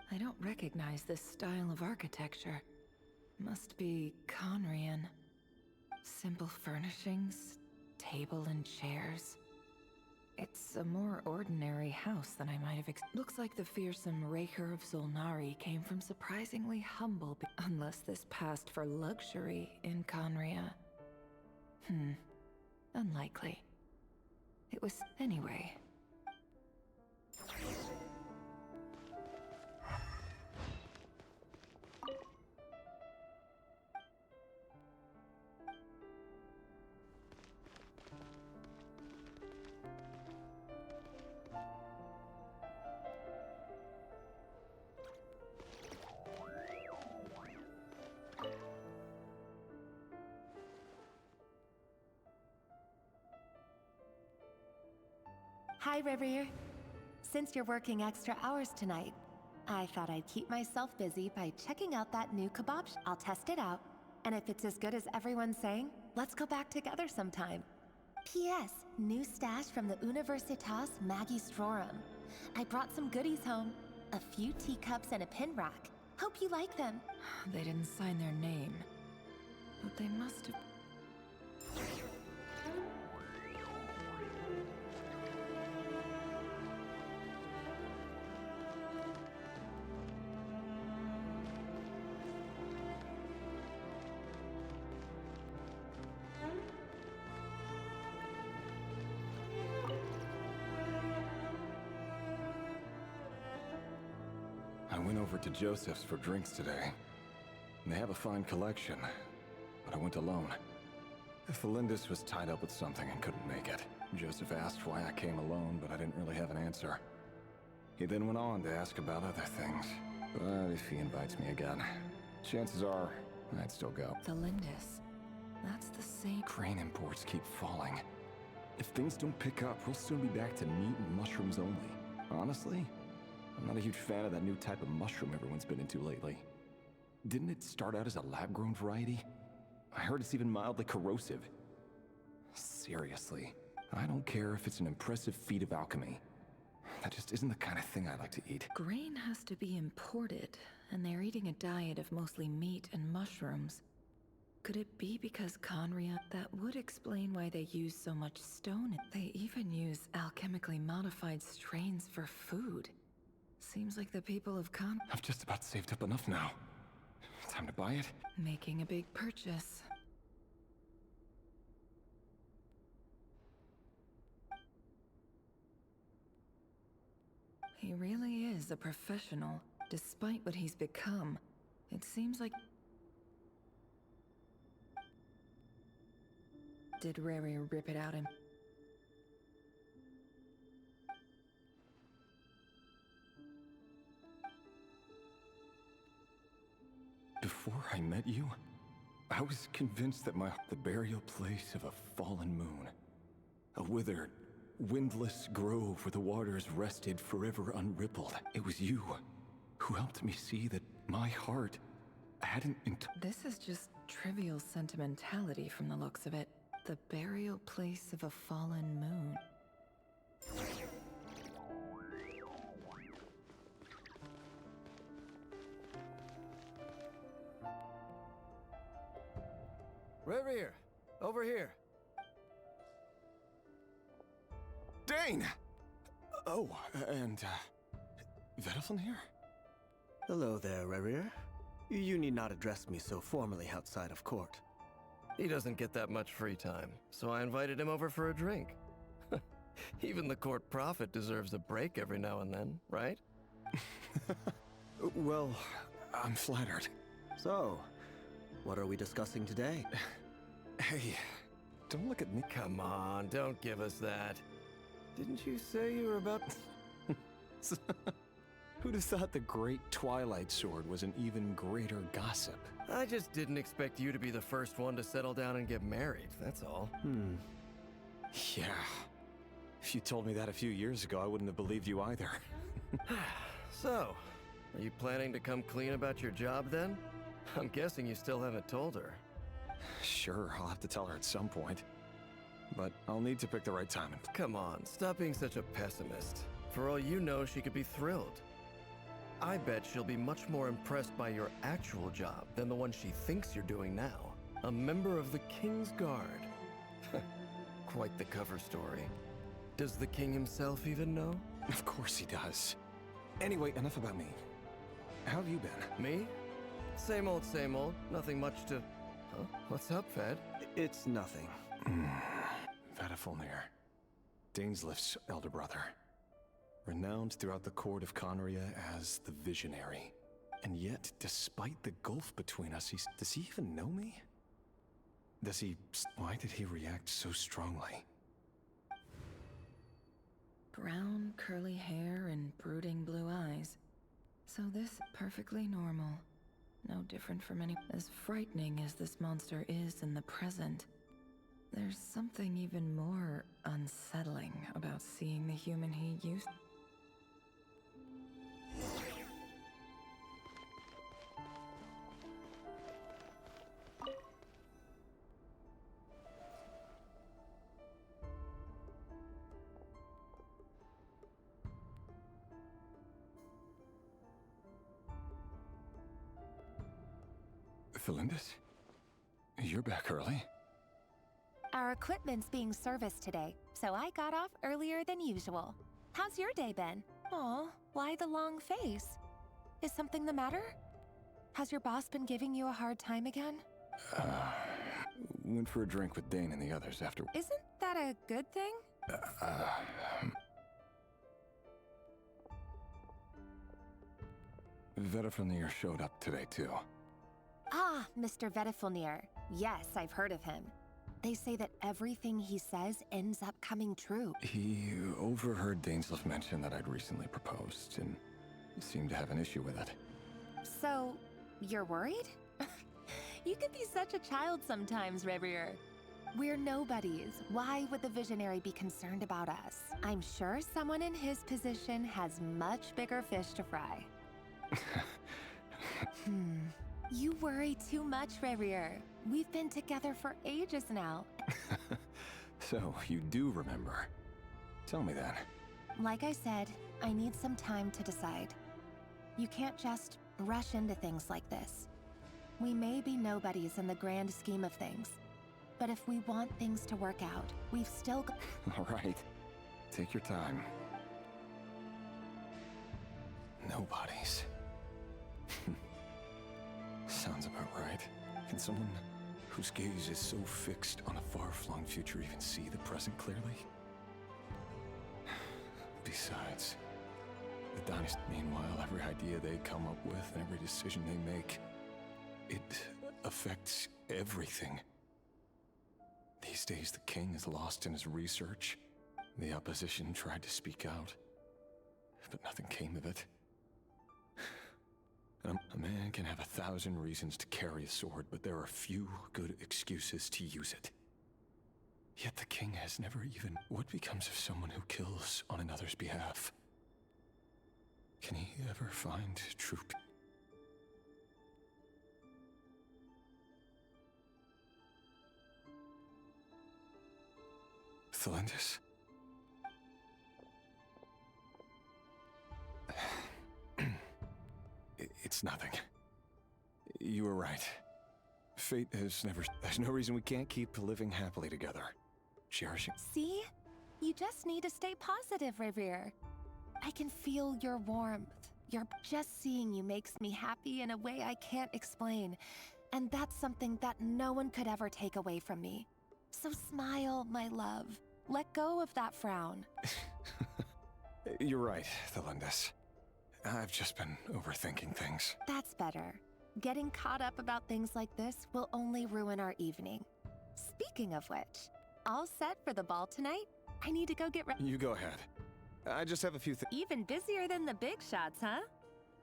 I don't recognize this style of architecture. Must be Conrian. Simple furnishings, table and chairs. It's a more ordinary house than I might have Looks like the fearsome Raker of Solnari came from surprisingly humble unless this passed for luxury in Conria. Unlikely. It was anyway. Hi, Rivir. Since you're working extra hours tonight, I thought I'd keep myself busy by checking out that new kebab. I'll test it out, and if it's as good as everyone's saying, let's go back together sometime. P.S. New stash from the Universitas Magistrorum. I brought some goodies home. A few teacups and a pin rack. Hope you like them. They didn't sign their name, but they must have... I went over to Joseph's for drinks today. They have a fine collection, but I went alone. Felindus was tied up with something and couldn't make it. Joseph asked why I came alone, but I didn't really have an answer. He then went on to ask about other things. But if he invites me again, chances are I'd still go. Felindus. That's the same... Crane imports keep falling. If things don't pick up, we'll soon be back to meat and mushrooms only. Honestly, I'm not a huge fan of that new type of mushroom everyone's been into lately. Didn't it start out as a lab-grown variety? I heard it's even mildly corrosive. Seriously, I don't care if it's an impressive feat of alchemy. That just isn't the kind of thing I like to eat. Grain has to be imported, and they're eating a diet of mostly meat and mushrooms. Could it be because Conria? That would explain why they use so much stone. They even use alchemically modified strains for food. Seems like the people of I've just about saved up enough now. Time to buy it? Making a big purchase. He really is a professional, despite what he's become. It seems like... Did Rary rip it out him? Before I met you, I was convinced that the burial place of a fallen moon. A withered, windless grove where the waters rested forever unrippled. It was you who helped me see that my heart hadn't... This is just trivial sentimentality from the looks of it. The burial place of a fallen moon. Revere, over here. Dane! Oh, and, Vedaflin here? Hello there, Revere. You need not address me so formally outside of court. He doesn't get that much free time, so I invited him over for a drink. Even the court prophet deserves a break every now and then, right? Well, I'm flattered. So, what are we discussing today? Hey, don't look at me. Come on, don't give us that. Didn't you say you were about... Who'd have thought the great Twilight Sword was an even greater gossip? I just didn't expect you to be the first one to settle down and get married, that's all. Yeah. If you told me that a few years ago, I wouldn't have believed you either. So, are you planning to come clean about your job then? I'm guessing you still haven't told her. Sure, I'll have to tell her at some point. But I'll need to pick the right time. Come on, stop being such a pessimist. For all you know, she could be thrilled. I bet she'll be much more impressed by your actual job than the one she thinks you're doing now. A member of the King's Guard. Quite the cover story. Does the king himself even know? Of course he does. Anyway, enough about me. How have you been? Me? Same old, same old. Nothing much to... Huh? What's up, Fed? It's nothing. Vedaflin, Dainslift's elder brother. Renowned throughout the court of Conria as the Visionary. And yet, despite the gulf between us, does he even know me? Why did he react so strongly? Brown, curly hair and brooding blue eyes. So this perfectly normal. No different from any... As frightening as this monster is in the present, There's something even more unsettling about seeing the human he used. Felindis? You're back early? Our equipment's being serviced today, so I got off earlier than usual. How's your day been? Aw, why the long face? Is something the matter? Has your boss been giving you a hard time again? Went for a drink with Dane and the others after... Isn't that a good thing? Vedifenir showed up today, too. Ah, Mr. Vedifenir. Yes, I've heard of him. They say that everything he says ends up coming true. He overheard Dainsleif mention that I'd recently proposed, and seemed to have an issue with it. So, you're worried? You can be such a child sometimes, Revier. We're nobodies. Why would the Visionary be concerned about us? I'm sure someone in his position has much bigger fish to fry. You worry too much, Revier. We've been together for ages now. So, you do remember. Tell me then. Like I said, I need some time to decide. You can't just rush into things like this. We may be nobodies in the grand scheme of things, but if we want things to work out, we've still got... All right. Take your time. Nobodies. Sounds about right. Can someone whose gaze is so fixed on a far-flung future even see the present clearly? Besides, the Dynasty, meanwhile, every idea they come up with and every decision they make, it affects everything. These days, the king is lost in his research. The opposition tried to speak out, but nothing came of it. A man can have 1,000 reasons to carry a sword, but there are few good excuses to use it. Yet the king has never even... What becomes of someone who kills on another's behalf? Can he ever find true... Felindis? It's nothing. You were right. Fate has never... There's no reason we can't keep living happily together. Cherishing... See? You just need to stay positive, Revier. I can feel your warmth. Just seeing you makes me happy in a way I can't explain. And that's something that no one could ever take away from me. So smile, my love. Let go of that frown. You're right, Felindis. I've just been overthinking things. That's better. Getting caught up about things like this will only ruin our evening. Speaking of which, all set for the ball tonight? I need to go get ready. You go ahead. I just have a few things. Even busier than the big shots, huh?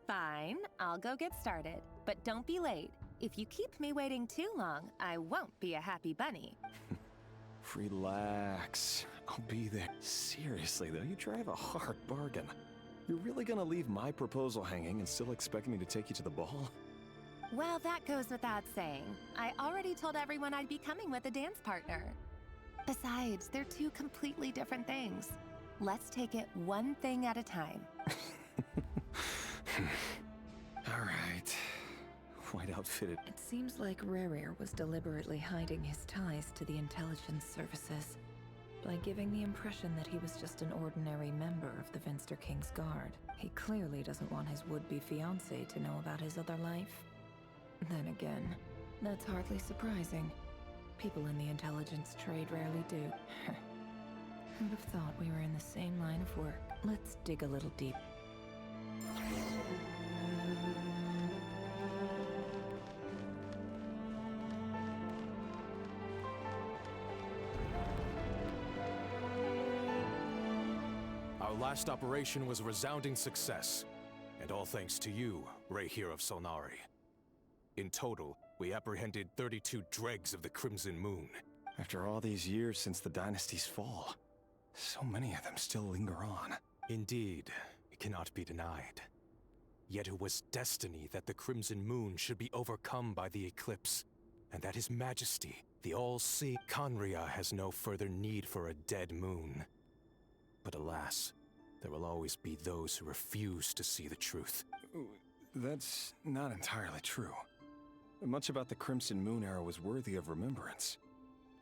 Fine, I'll go get started. But don't be late. If you keep me waiting too long, I won't be a happy bunny. Relax. I'll be there. Seriously, though, you drive a hard bargain. You're really gonna leave my proposal hanging and still expect me to take you to the ball? Well, that goes without saying. I already told everyone I'd be coming with a dance partner. Besides, they're two completely different things. Let's take it one thing at a time. All right. White outfitted. It seems like Rerir was deliberately hiding his ties to the intelligence services by giving the impression that he was just an ordinary member of the Vinster King's Guard. He clearly doesn't want his would-be fiancée to know about his other life. Then again, that's hardly surprising. People in the intelligence trade rarely do. Who'd have thought we were in the same line of work? Let's dig a little deep. Our last operation was a resounding success, and all thanks to you, Rahier of Solnari. In total, we apprehended 32 dregs of the Crimson Moon. After all these years since the dynasty's fall, so many of them still linger on. Indeed, it cannot be denied. Yet it was destiny that the Crimson Moon should be overcome by the eclipse, and that His Majesty, the All-Seeing Khaenri'ah, has no further need for a dead moon. But alas, there will always be those who refuse to see the truth. That's not entirely true. Much about the Crimson Moon era was worthy of remembrance.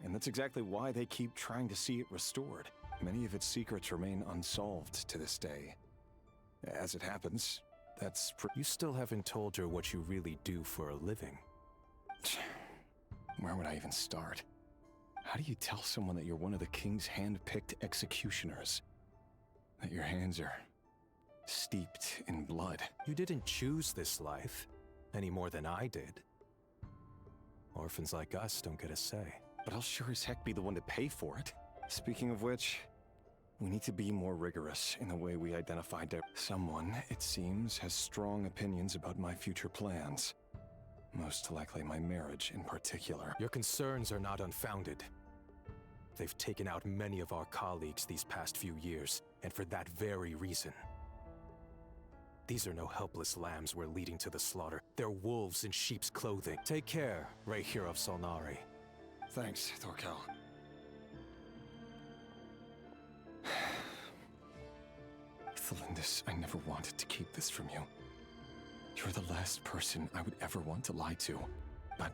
And that's exactly why they keep trying to see it restored. Many of its secrets remain unsolved to this day. As it happens, You still haven't told her what you really do for a living. Where would I even start? How do you tell someone that you're one of the king's hand-picked executioners? That your hands are steeped in blood? You didn't choose this life, any more than I did. Orphans like us don't get a say. But I'll sure as heck be the one to pay for it. Speaking of which, we need to be more rigorous in the way we identify someone, it seems, has strong opinions about my future plans. Most likely my marriage in particular. Your concerns are not unfounded. They've taken out many of our colleagues these past few years, and for that very reason. These are no helpless lambs we're leading to the slaughter. They're wolves in sheep's clothing. Take care, Rahier of Solnari. Thanks, Thorkel. Thelindis, I never wanted to keep this from you. You're the last person I would ever want to lie to. But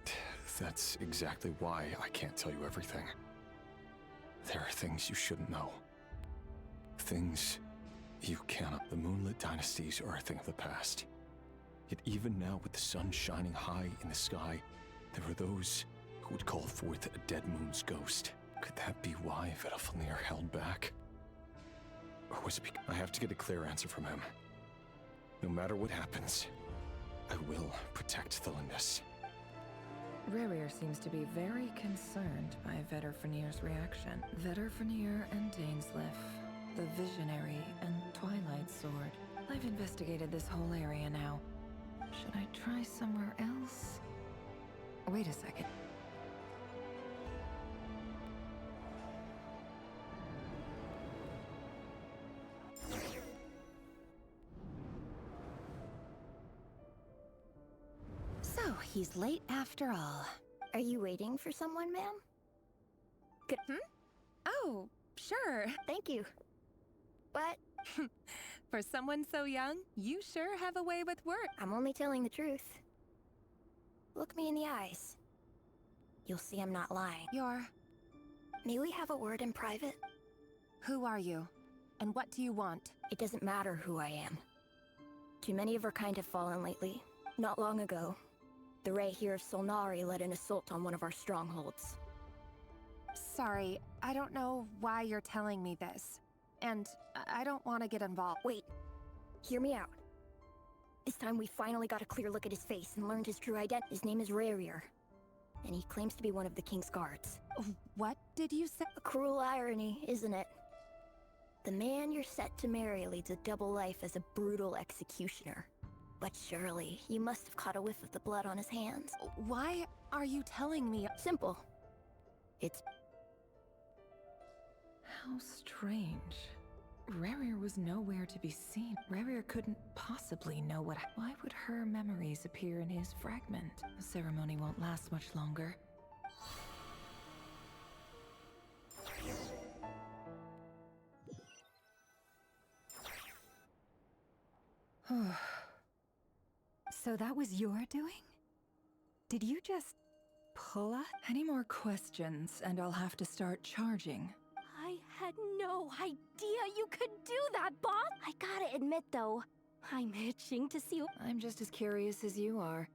that's exactly why I can't tell you everything. There are things you shouldn't know. Things you cannot. The moonlit dynasties are a thing of the past. Yet even now, with the sun shining high in the sky, there are those who would call forth a dead moon's ghost. Could that be why Vedalfnir held back? Or was it because I have to get a clear answer from him? No matter what happens, I will protect Thelindis. Rarir seems to be very concerned by Vedalfnir's reaction. Vedalfnir and Dainsleif, the Visionary and Twilight Sword. I've investigated this whole area now. Should I try somewhere else? Wait a second. So, he's late after all. Are you waiting for someone, ma'am? Good. Oh, sure. Thank you. But For someone so young, you sure have a way with words. I'm only telling the truth. Look me in the eyes. You'll see I'm not lying. May we have a word in private? Who are you? And what do you want? It doesn't matter who I am. Too many of our kind have fallen lately. Not long ago, the Rahier of Solnari led an assault on one of our strongholds. Sorry, I don't know why you're telling me this. And I don't want to get involved. Wait, hear me out. This time we finally got a clear look at his face and learned his true identity. His name is Rarir, and he claims to be one of the king's guards. What did you say? A cruel irony, isn't it? The man you're set to marry leads a double life as a brutal executioner. But surely, you must have caught a whiff of the blood on his hands. Why are you telling me? Simple. It's... How strange. Rarir was nowhere to be seen. Rarir couldn't possibly know what... Why would her memories appear in his fragment? The ceremony won't last much longer. So that was your doing? Did you just pull us? Any more questions, and I'll have to start charging. I had no idea you could do that, boss! I gotta admit, though, I'm itching to see... I'm just as curious as you are.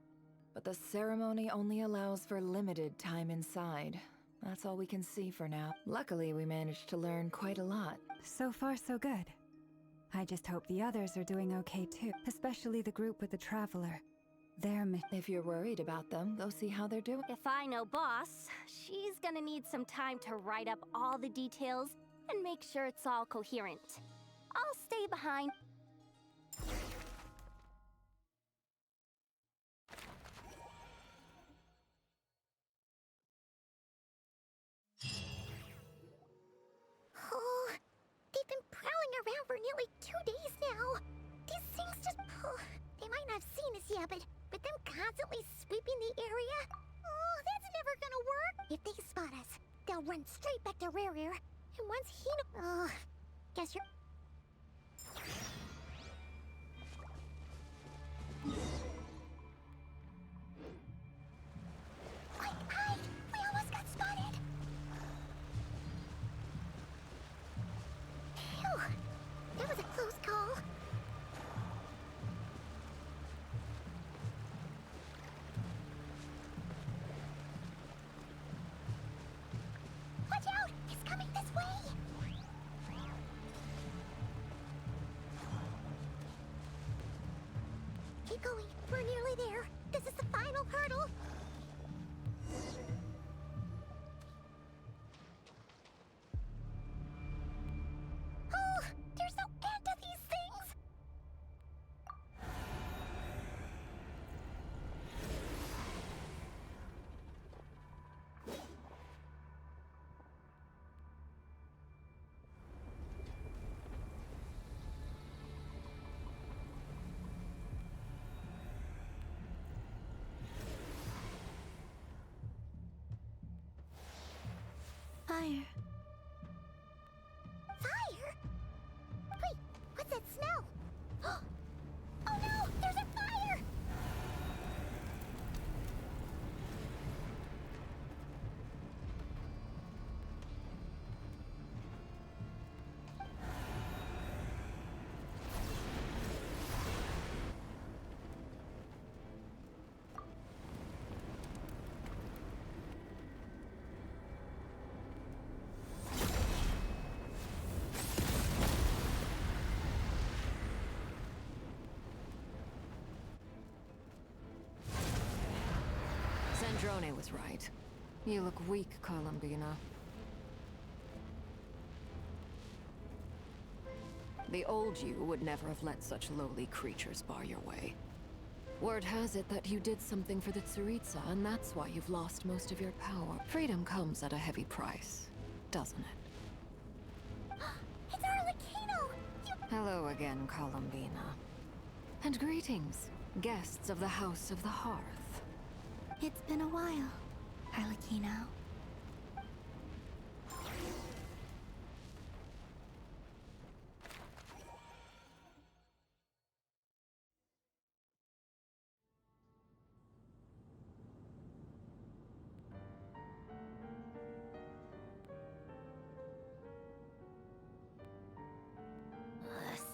But the ceremony only allows for limited time inside. That's all we can see for now. Luckily, we managed to learn quite a lot. So far, so good. I just hope the others are doing okay too, especially the group with the Traveler. If you're worried about them, go see how they're doing. If I know boss, she's gonna need some time to write up all the details and make sure it's all coherent. I'll stay behind. nearly 2 days now. These things just... They might not have seen us yet, but them constantly sweeping the area... Oh, that's never gonna work. If they spot us, they'll run straight back to Rare. And once he... Oh, guess you're... Hide! We almost got spotted! Phew! That was a close call. Watch out! It's coming this way! Keep going. We're nearly there. This is the final hurdle. Oh, there's no end to these things. Fire. Fire? Wait, what's that smell? Oh no, there's a fire! Sandrone was right. You look weak, Columbina. The old you would never have let such lowly creatures bar your way. Word has it that you did something for the Tsaritsa, and that's why you've lost most of your power. Freedom comes at a heavy price, doesn't it? It's Arlecchino! Hello again, Columbina. And greetings, guests of the House of the Hearth. It's been a while, Arlecchino.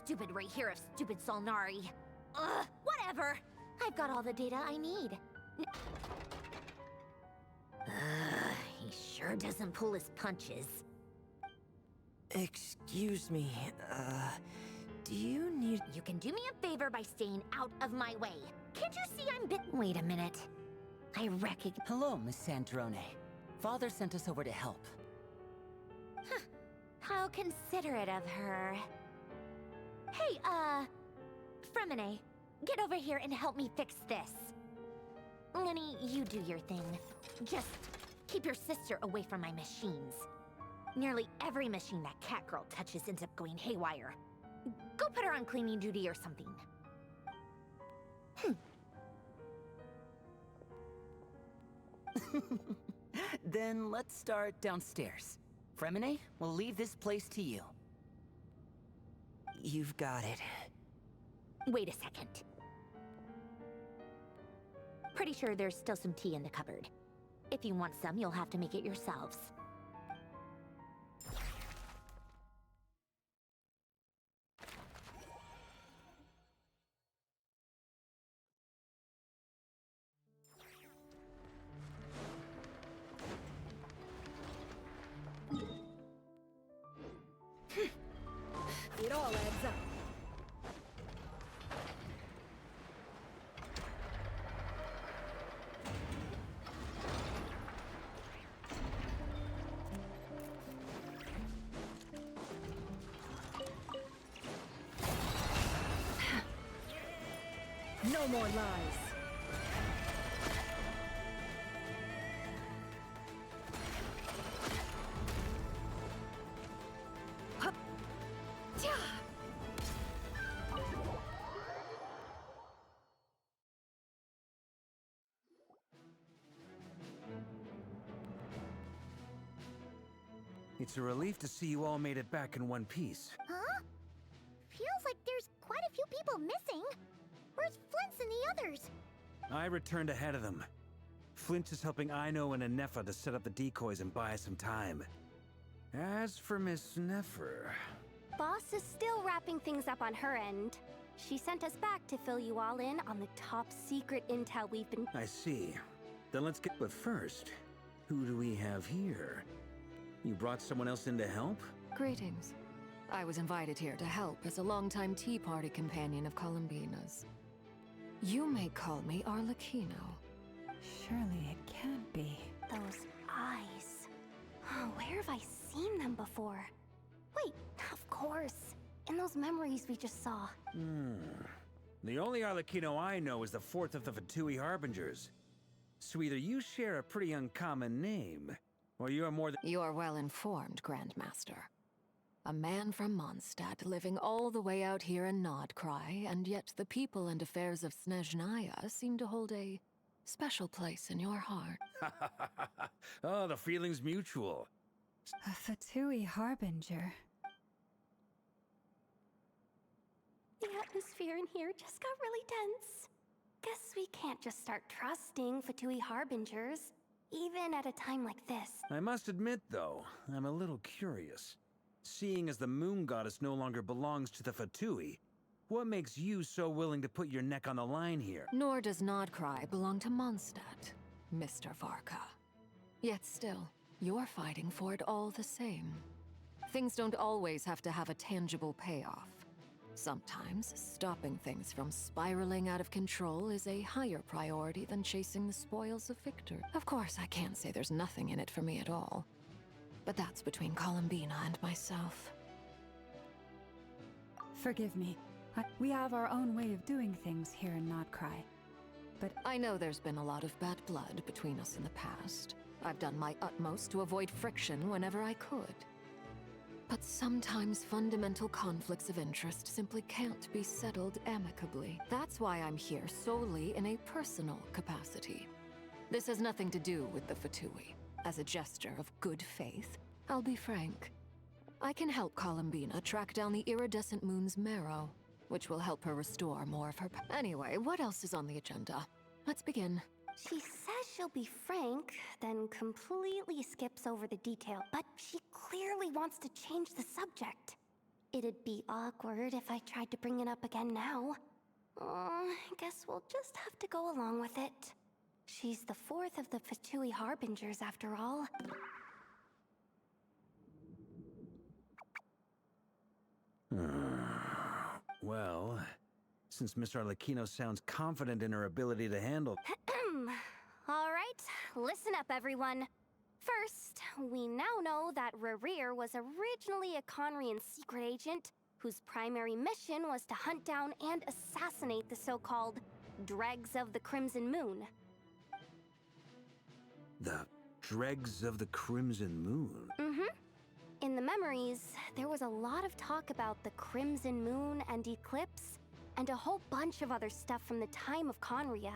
Stupid right here of stupid Solnari. Ugh, whatever. I've got all the data I need. He sure doesn't pull his punches. Excuse me, do you need... You can do me a favor by staying out of my way. Can't you see I'm bit... Wait a minute. I recognize... Hello, Miss Sandrone. Father sent us over to help. Huh. How considerate of her. Hey, Fremine, get over here and help me fix this. Lenny, you do your thing. Just keep your sister away from my machines. Nearly every machine that cat girl touches ends up going haywire. Go put her on cleaning duty or something. Then let's start downstairs. Fremine, we'll leave this place to you. You've got it. Wait a second. Pretty sure there's still some tea in the cupboard. If you want some, you'll have to make it yourselves. It all adds up. No more lies. It's a relief to see you all made it back in one piece. Huh? Feels like there's quite a few people missing. Where's Flint's and the others? I returned ahead of them. Flint is helping Ino and Anefa to set up the decoys and buy some time. As for Miss Nefer... Boss is still wrapping things up on her end. She sent us back to fill you all in on the top secret intel we've been... I see. Then let's get... But first, who do we have here? You brought someone else in to help? Greetings. I was invited here to help as a longtime Tea Party companion of Columbina's. You may call me Arlecchino. Surely it can't be. Those eyes. Oh, where have I seen them before? Wait, of course. In those memories we just saw. The only Arlecchino I know is the fourth of the Fatui Harbingers. So either you share a pretty uncommon name, or you are more than... You are well informed, Grandmaster. A man from Mondstadt living all the way out here in Krai, and yet the people and affairs of Snezhnaya seem to hold a special place in your heart. Oh, the feeling's mutual. A Fatui Harbinger. The atmosphere in here just got really tense. Guess we can't just start trusting Fatui Harbingers, even at a time like this. I must admit, though, I'm a little curious. Seeing as the moon goddess no longer belongs to the Fatui, what makes you so willing to put your neck on the line here? Nor does Krai belong to Mondstadt, Mr. Varka. Yet still, you're fighting for it all the same. Things don't always have to have a tangible payoff. Sometimes, stopping things from spiraling out of control is a higher priority than chasing the spoils of victory. Of course, I can't say there's nothing in it for me at all. But that's between Columbina and myself. Forgive me. We have our own way of doing things here in Krai. But I know there's been a lot of bad blood between us in the past. I've done my utmost to avoid friction whenever I could. But sometimes fundamental conflicts of interest simply can't be settled amicably. That's why I'm here solely in a personal capacity. This has nothing to do with the Fatui. As a gesture of good faith, I'll be frank. I can help Columbina track down the iridescent moon's marrow, which will help her restore more of her Anyway, what else is on the agenda? Let's begin. She says she'll be frank, then completely skips over the detail, but she clearly wants to change the subject. It'd be awkward if I tried to bring it up again now. I guess we'll just have to go along with it. She's the fourth of the Fatui Harbingers, after all. Well, since Miss Arlecchino sounds confident in her ability to handle... All right, listen up, everyone. First, we now know that Rerir was originally a Conrian secret agent whose primary mission was to hunt down and assassinate the so-called Dregs of the Crimson Moon. The Dregs of the Crimson Moon? In the memories, there was a lot of talk about the Crimson Moon and Eclipse, and a whole bunch of other stuff from the time of Conria.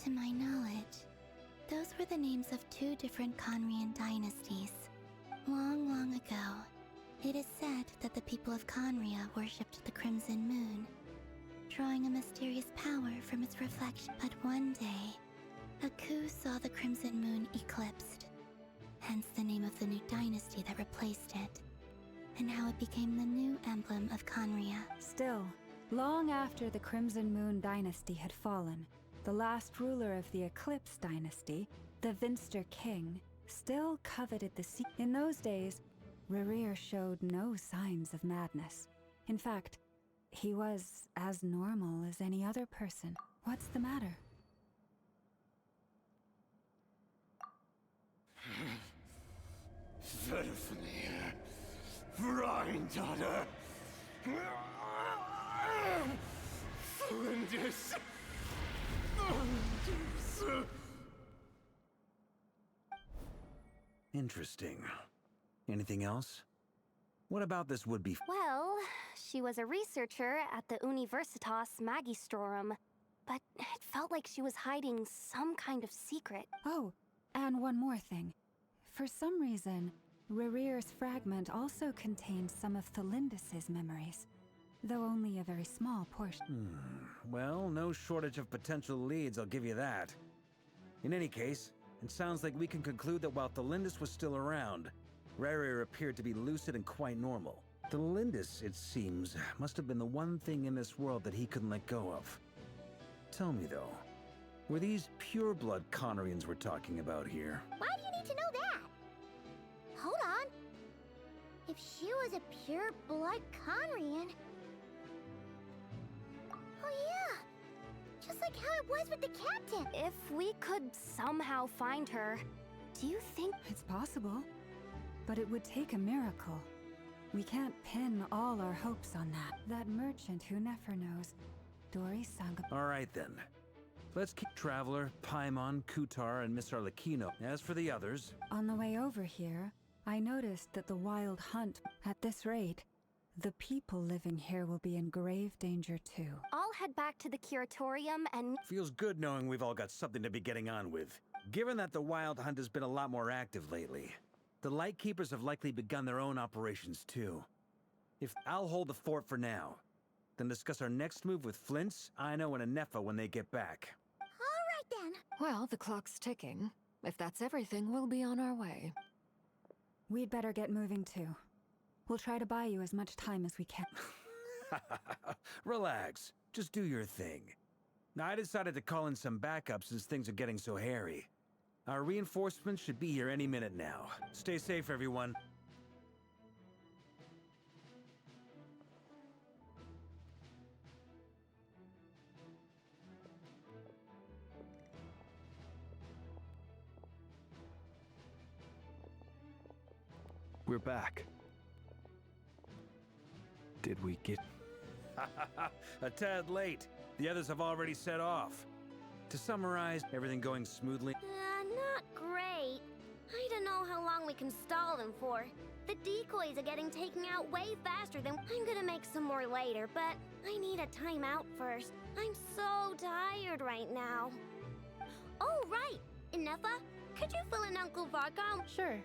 To my knowledge, those were the names of two different Conrian dynasties. Long, long ago, it is said that the people of Conria worshipped the Crimson Moon, drawing a mysterious power from its reflection. But one day, a coup saw the Crimson Moon eclipsed, hence the name of the new dynasty that replaced it, and how it became the new emblem of Conria. Still, long after the Crimson Moon dynasty had fallen, the last ruler of the Eclipse dynasty, the Vinster King, still coveted the sea. In those days, Rerir showed no signs of madness. In fact, he was as normal as any other person. What's the matter? Verfnir, Freindaughter, Flinders. Interesting. Anything else? What about this would-be... Well, she was a researcher at the Universitas Magistrorum, but it felt like she was hiding some kind of secret. Oh, And one more thing. For some reason, Rerear's fragment also contained some of Thelindis' memories, though only a very small portion. Well, no shortage of potential leads, I'll give you that. In any case, it sounds like we can conclude that while Thelindis was still around, Rerir appeared to be lucid and quite normal. Thelindis, it seems, must have been the one thing in this world that he couldn't let go of. Tell me though, were these pure-blood Conorians we're talking about here? Why do you need to know that? Hold on. If she was a pure-blood Conrian... Oh yeah! Just like how it was with the captain! If we could somehow find her, do you think... It's possible, but it would take a miracle. We can't pin all our hopes on that. That merchant who never knows, Dori Sanga... Alright then. Let's keep Traveler, Paimon, Kutar, and Miss Arlecchino. As for the others... On the way over here, I noticed that the Wild Hunt... At this rate, the people living here will be in grave danger too. I'll head back to the Curatorium and... Feels good knowing we've all got something to be getting on with. Given that the Wild Hunt has been a lot more active lately, the Lightkeepers have likely begun their own operations too. If I'll hold the fort for now, then discuss our next move with Flints, Aino, and Anefa when they get back. Alright then. Well, the clock's ticking. If that's everything, we'll be on our way. We'd better get moving too. We'll try to buy you as much time as we can. Relax. Just do your thing. Now, I decided to call in some backup since things are getting so hairy. Our reinforcements should be here any minute now. Stay safe, everyone. We're back. Did we get... A tad late. The others have already set off. To summarize, everything going smoothly? Not great. I don't know how long we can stall them for. The decoys are getting taken out way faster than... I'm gonna make some more later, but I need a timeout first. I'm so tired right now. Oh, right! Inefa, could you fill in Uncle Varka? Sure.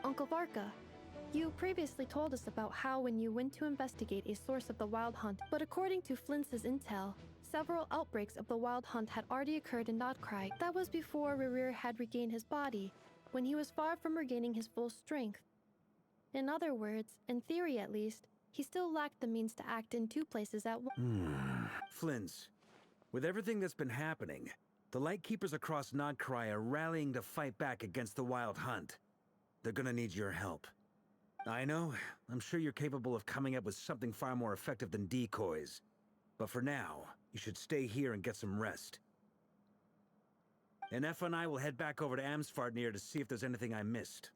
Uncle Varka, you previously told us about how when you went to investigate a source of the Wild Hunt, but according to Flints' intel, several outbreaks of the Wild Hunt had already occurred in Krai. That was before Rerir had regained his body, when he was far from regaining his full strength. In other words, in theory at least, he still lacked the means to act in two places at once. Flints, with everything that's been happening, the Lightkeepers across Krai are rallying to fight back against the Wild Hunt. They're gonna need your help. I know, I'm sure you're capable of coming up with something far more effective than decoys. But for now, you should stay here and get some rest. Anefa and I will head back over to Amsfartnir to see if there's anything I missed.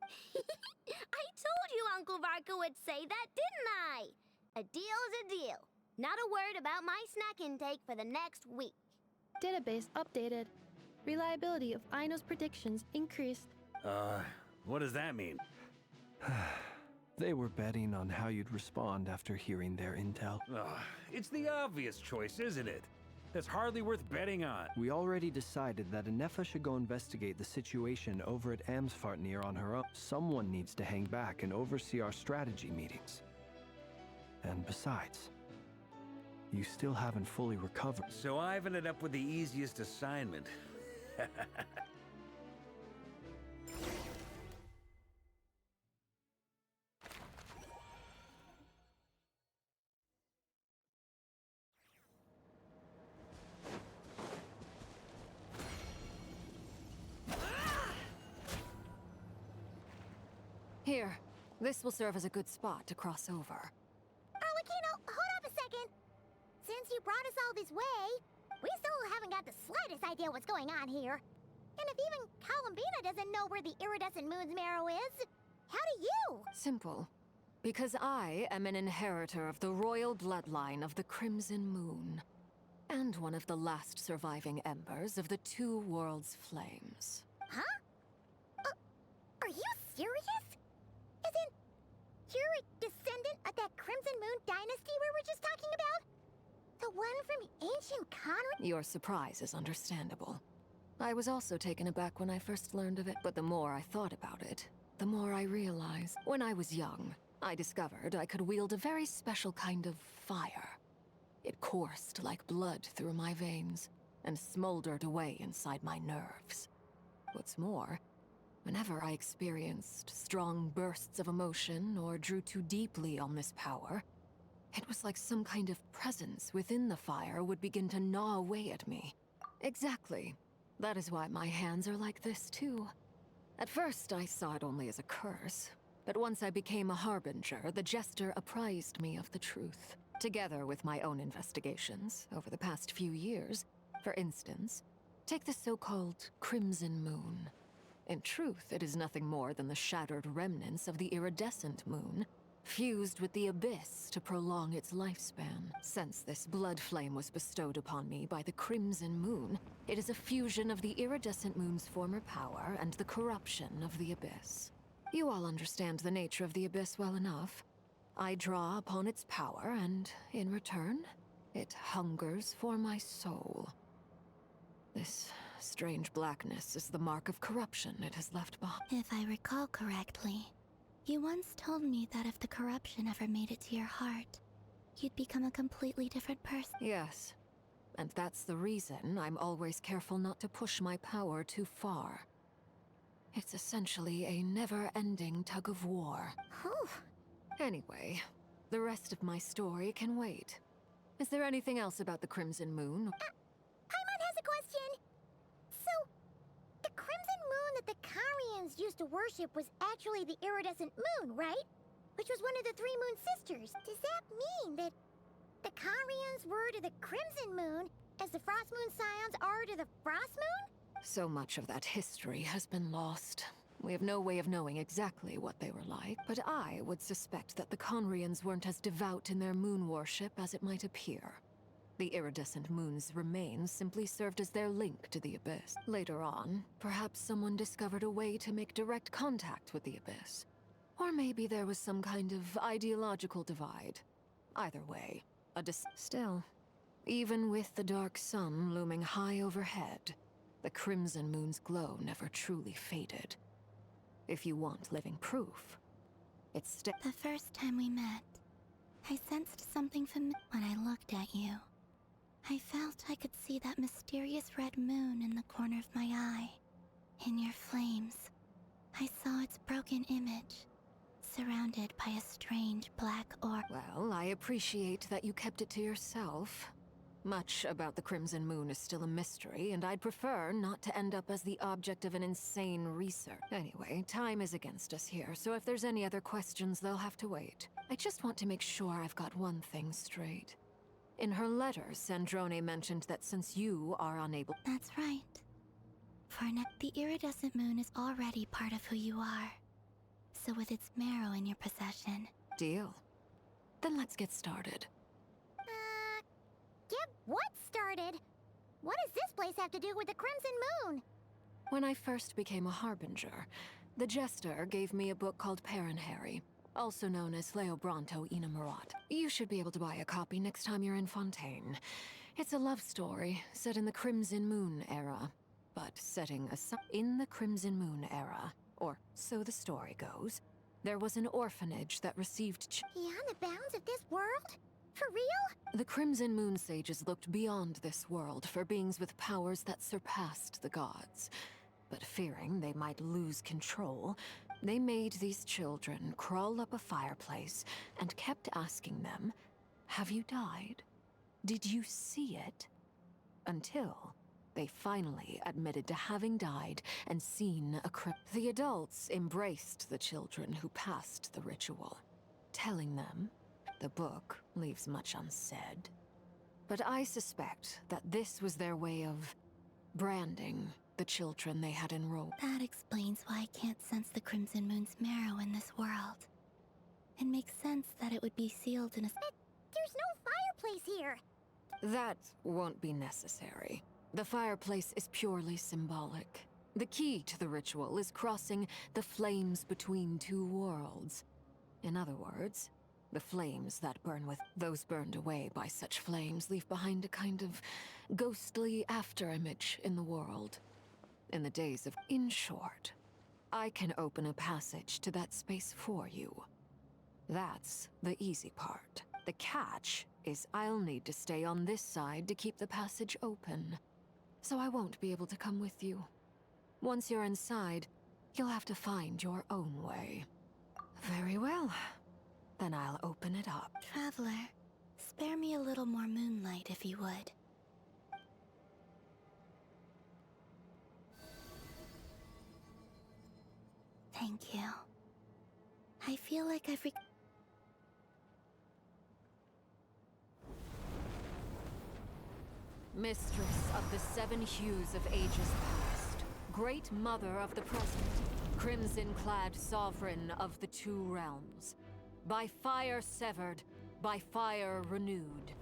I told you Uncle Varka would say that, didn't I? A deal is a deal. Not a word about my snack intake for the next week. Database updated. Reliability of Aino's predictions increased. What does that mean? They were betting on how you'd respond after hearing their intel. It's the obvious choice, isn't it? That's hardly worth betting on. We already decided that Anefa should go investigate the situation over at Amsfartnir on her own. Someone needs to hang back and oversee our strategy meetings. And besides, you still haven't fully recovered. So I've ended up with the easiest assignment. Here, this will serve as a good spot to cross over. Arlecchino, hold up a second. Since you brought us all this way, we still haven't got the slightest idea what's going on here. And if even Columbina doesn't know where the iridescent moon's marrow is, how do you? Simple. Because I am an inheritor of the royal bloodline of the Crimson Moon. And one of the last surviving embers of the Two Worlds' flames. Huh? Are you serious? Isn't you're a descendant of that Crimson Moon dynasty we were just talking about? The one from ancient Conrad? Your surprise is understandable. I was also taken aback when I first learned of it, but the more I thought about it, the more I realized. When I was young, I discovered I could wield a very special kind of fire. It coursed like blood through my veins and smoldered away inside my nerves. What's more, whenever I experienced strong bursts of emotion or drew too deeply on this power, it was like some kind of presence within the fire would begin to gnaw away at me. Exactly. That is why my hands are like this, too. At first, I saw it only as a curse, but once I became a harbinger, the Jester apprised me of the truth. Together with my own investigations over the past few years, for instance, take the so-called Crimson Moon. In truth, it is nothing more than the shattered remnants of the iridescent moon, fused with the abyss to prolong its lifespan. Since this blood flame was bestowed upon me by the Crimson Moon, it is a fusion of the iridescent moon's former power and the corruption of the abyss. You all understand the nature of the abyss well enough. I draw upon its power, and in return, it hungers for my soul. This strange blackness is the mark of corruption it has left behind. If I recall correctly, you once told me that if the corruption ever made it to your heart, you'd become a completely different person. Yes, and that's the reason I'm always careful not to push my power too far. It's essentially a never-ending tug of war. Anyway, the rest of my story can wait. Is there anything else about the Crimson Moon? Paimon has a question! So, the Crimson Moon that the Karians used to worship was actually the iridescent moon, right? Which was one of the three moon sisters. Does that mean that the Karians were to the Crimson Moon as the Frost Moon Scions are to the Frost Moon? So much of that history has been lost. We have no way of knowing exactly what they were like, but I would suspect that the Conrians weren't as devout in their moon worship as it might appear. The iridescent moon's remains simply served as their link to the abyss. Later on, perhaps someone discovered a way to make direct contact with the abyss. Or maybe there was some kind of ideological divide. Either way, Still, even with the dark sun looming high overhead, the Crimson Moon's glow never truly faded. If you want living proof, it's The first time we met, I sensed something familiar when I looked at you. I felt I could see that mysterious red moon in the corner of my eye. In your flames, I saw its broken image, surrounded by a strange black orb. Well, I appreciate that you kept it to yourself. Much about the Crimson Moon is still a mystery, and I'd prefer not to end up as the object of an insane research. Anyway, time is against us here, so if there's any other questions, they'll have to wait. I just want to make sure I've got one thing straight. In her letter, Sandrone mentioned that since you are unable— That's right. For now, the iridescent moon is already part of who you are. So with its marrow in your possession— Deal. Then let's get started. Get what started? What does this place have to do with the Crimson Moon? When I first became a Harbinger, the Jester gave me a book called Paranhari, also known as Leobranto Inamorat. You should be able to buy a copy next time you're in Fontaine. It's a love story set in the Crimson Moon era, but setting aside in the Crimson Moon era, or so the story goes, there was an orphanage that received Beyond the bounds of this world? For real? The Crimson Moon Sages looked beyond this world for beings with powers that surpassed the gods. But fearing they might lose control, they made these children crawl up a fireplace and kept asking them, "Have you died? Did you see it?" Until they finally admitted to having died and seen a The adults embraced the children who passed the ritual, telling them the book leaves much unsaid. But I suspect that this was their way of branding the children they had enrolled. That explains why I can't sense the Crimson Moon's marrow in this world. It makes sense that it would be sealed in a— But there's no fireplace here! That won't be necessary. The fireplace is purely symbolic. The key to the ritual is crossing the flames between two worlds. In other words, the flames that burn with those burned away by such flames leave behind a kind of ghostly afterimage in the world. in the days of... In short, I can open a passage to that space for you. That's the easy part. The catch is I'll need to stay on this side to keep the passage open. So I won't be able to come with you. Once you're inside, you'll have to find your own way. Very well. Then I'll open it up. Traveler, spare me a little more moonlight if you would. Thank you. I feel like I've Mistress of the 7 hues of ages past, Great Mother of the present, Crimson-clad Sovereign of the 2 realms. By fire severed, by fire renewed.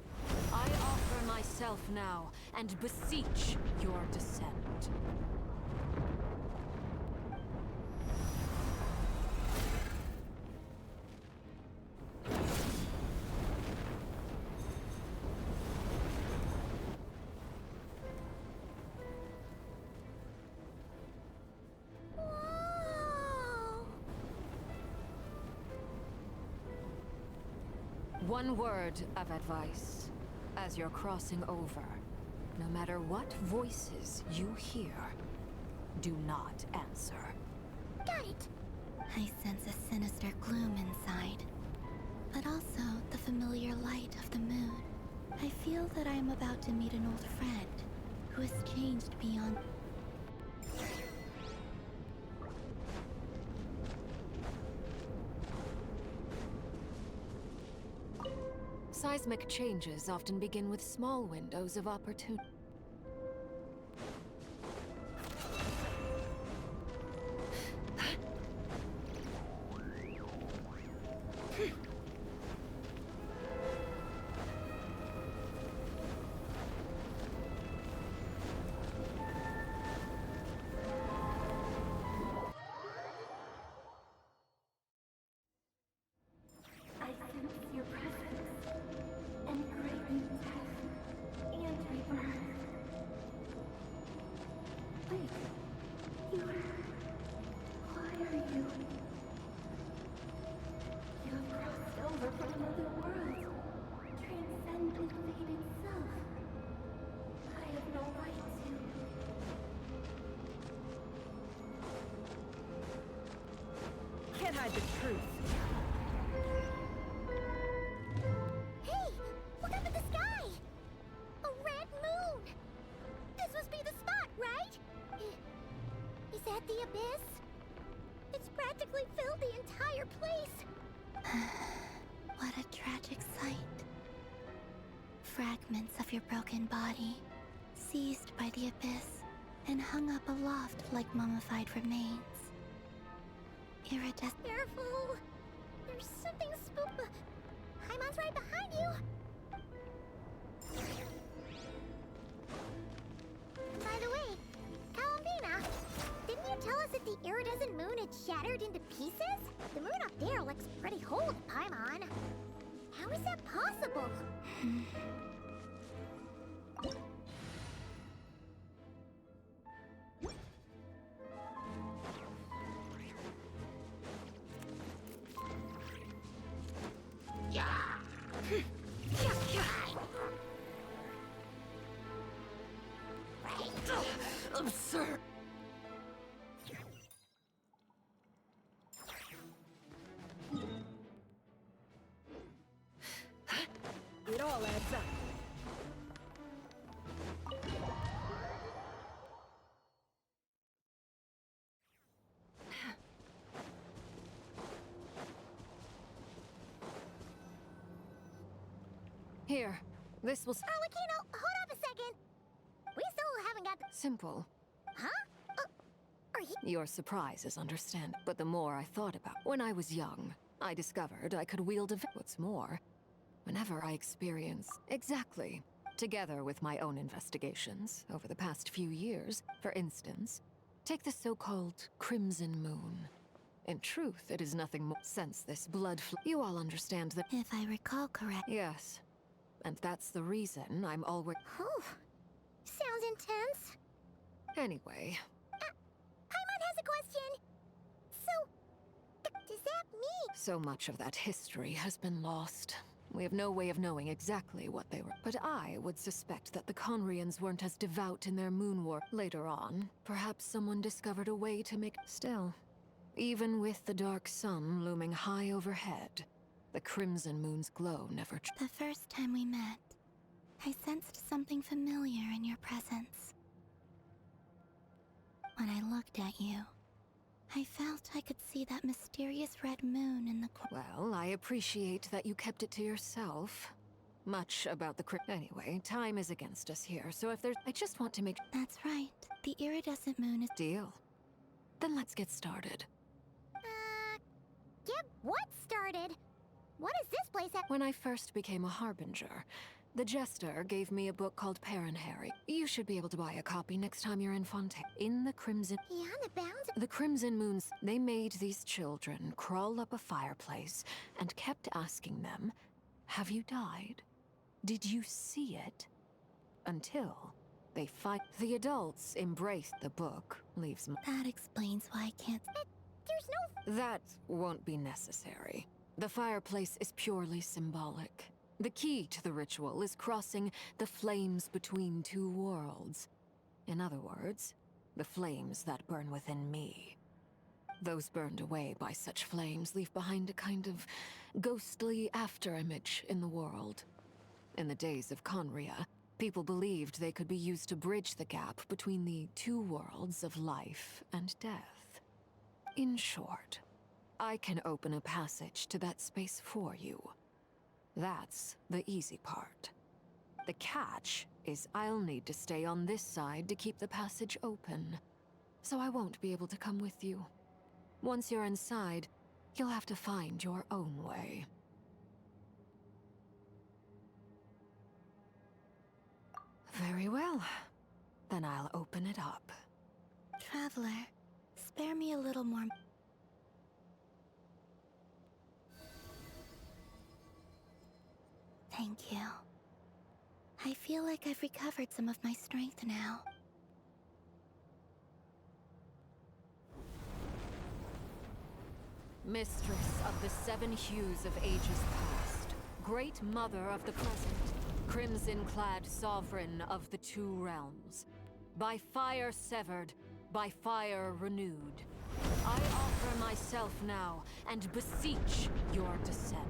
I offer myself now, and beseech your descent. One word of advice. As you're crossing over, no matter what voices you hear, do not answer. Got it! I sense a sinister gloom inside, but also the familiar light of the moon. I feel that I am about to meet an old friend who has changed beyond... Seismic changes often begin with small windows of opportunity. I sense your presence and great death and rebirth. Wait, why are you? You have crossed over from another world, transcended fate itself. I have no right to. Can't hide the truth. Hey! Look up at the sky! A red moon! This must be the spot, right? Is that the abyss? It's practically filled the entire place! What a tragic sight. Fragments of your broken body, seized by the abyss, and hung up aloft like mummified remains. Iridescent. Careful! There's something spook. Paimon's right behind you! By the way, Kalambina, didn't you tell us that the iridescent moon had shattered into pieces? The moon up there looks pretty whole to Paimon. How is that possible? Absurd. It all adds up. Here, this will... Arlecchino, hold up a second! We still haven't got the... Simple. Huh? Are you... Your surprise is understandable, but the more I thought about... When I was young, I discovered I could wield a... What's more, whenever I experience... Exactly. Together with my own investigations over the past few years, for instance, take the so-called Crimson Moon. In truth, it is nothing more... Since this blood flow... You all understand that... If I recall correct... Yes. And that's the reason I'm always... Oh, sounds intense. Anyway, a question. So, does that mean? So much of that history has been lost. We have no way of knowing exactly what they were. But I would suspect that the Conrians weren't as devout in their moon war. Later on, perhaps someone discovered a way to make... Still, even with the dark sun looming high overhead, the crimson moon's glow never... The first time we met, I sensed something familiar in your presence. When I looked at you, I felt I could see that mysterious red moon in the Well, I appreciate that you kept it to yourself. Much about the Anyway, time is against us here, so if there's... I just want to make... That's right. The iridescent moon is... Deal. Then let's get started. Get what started? What is this place at? When I first became a Harbinger, the Jester gave me a book called Harry. You should be able to buy a copy next time you're in Fontaine. In the Crimson... Beyond the bounds? The Crimson Moons, they made these children crawl up a fireplace and kept asking them, have you died? Did you see it? Until they fight. The adults embrace the book, leaves... That explains why I can't... There's no... That won't be necessary. The fireplace is purely symbolic. The key to the ritual is crossing the flames between two worlds. In other words, the flames that burn within me. Those burned away by such flames leave behind a kind of ghostly afterimage in the world. In the days of Conria, people believed they could be used to bridge the gap between the two worlds of life and death. In short, I can open a passage to that space for you. That's the easy part. The catch is I'll need to stay on this side to keep the passage open, so I won't be able to come with you. Once you're inside, you'll have to find your own way. Very well. Then I'll open it up. Traveler, spare me a little more... Thank you. I feel like I've recovered some of my strength now. Mistress of the seven hues of ages past, great mother of the present, crimson-clad sovereign of the two realms, by fire severed, by fire renewed, I offer myself now and beseech your descent.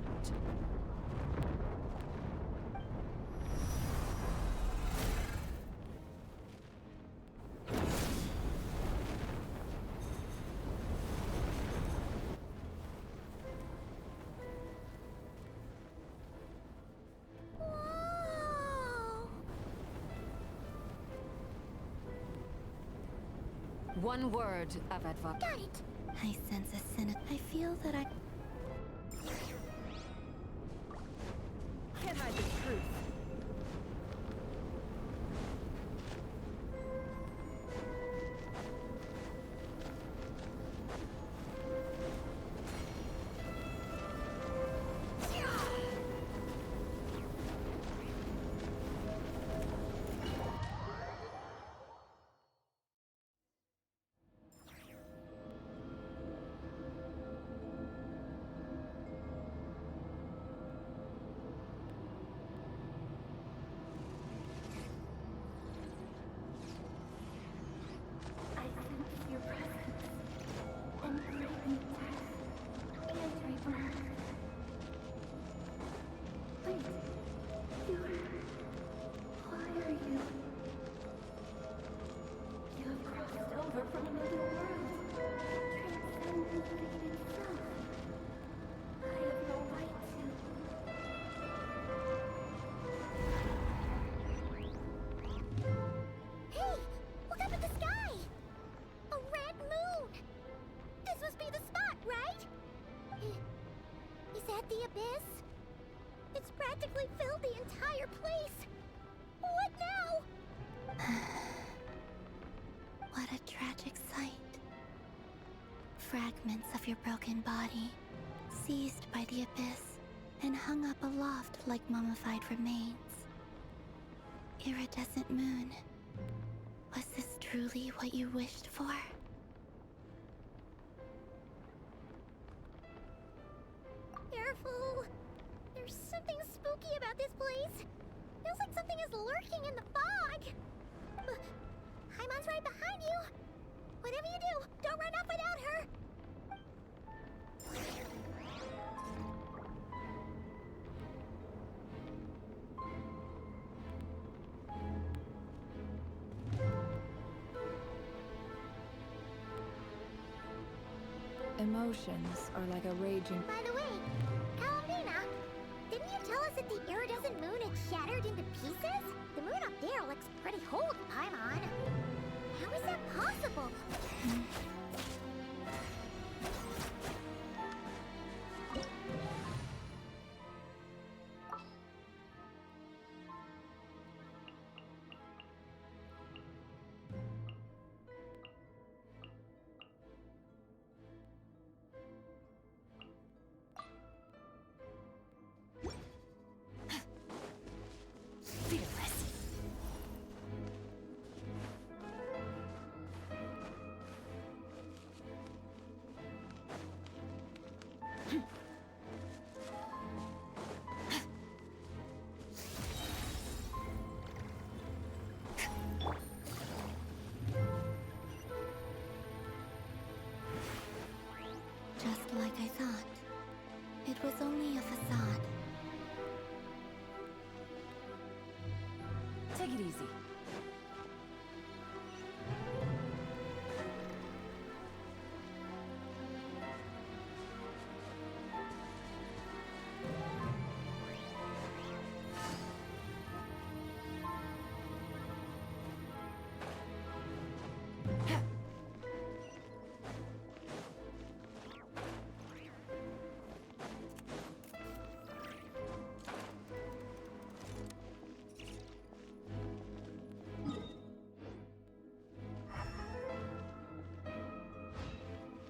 One word of advice. Got it. I sense a sin. I feel that I... Can't hide the truth. The abyss? It's practically filled the entire place. What now? What a tragic sight. Fragments of your broken body, seized by the abyss, and hung up aloft like mummified remains. Iridescent moon, was this truly what you wished for? hiding in the fog! Paimon's right behind you! Whatever you do, don't run off without her! Emotions are like a raging... By the way, Kalamina, didn't you tell us that the iridescent moon had shattered into pieces? The moon up there looks pretty whole to Paimon. How is that possible? Just like I thought. It was only a facade. Take it easy.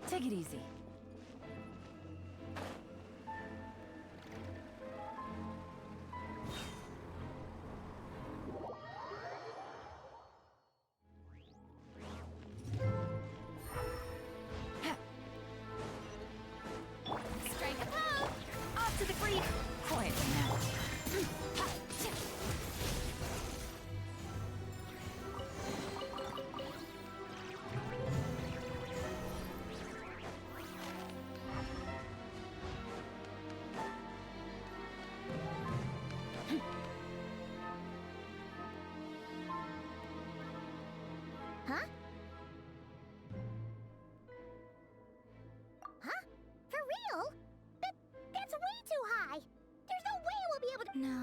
Take it easy. Strike a pose! Off to the creek! Quietly now. Huh? Huh? For real? That's way too high! There's no way we'll be able to— No.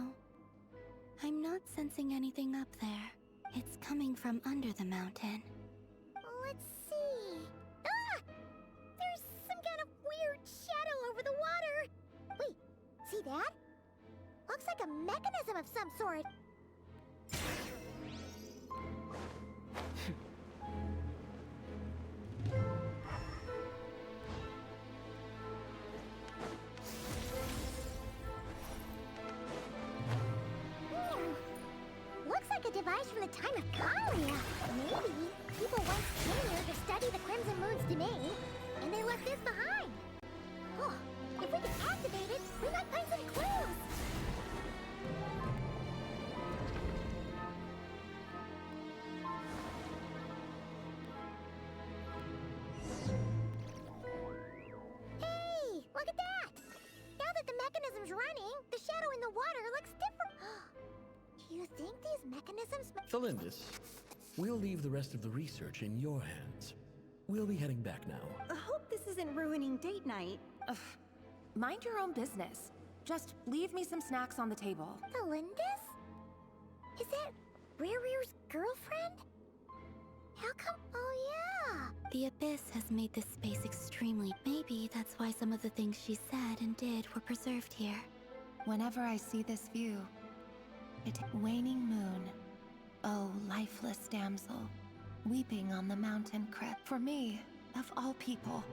I'm not sensing anything up there. It's coming from under the mountain. Let's see. Ah! There's some kind of weird shadow over the water! Wait, see that? Looks like a mechanism of some sort. Looks like a device from the time of Kalia. Maybe people once came here to study the Crimson Moon's domain, and they left this behind. Oh, if we can activate it, we might find some clues. Hey, look at that! Now that the mechanism's running, the shadow in the water looks different. Do you think these mechanisms— Felindis, we'll leave the rest of the research in your hands. We'll be heading back now. I hope this isn't ruining date night. Ugh. Mind your own business. Just leave me some snacks on the table. Felindis? Is that Rere's girlfriend? How come— Oh yeah! The Abyss has made this space extremely... Maybe that's why some of the things she said and did were preserved here. Whenever I see this view, waning moon. Oh, lifeless damsel, weeping on the mountain crest. For me, of all people,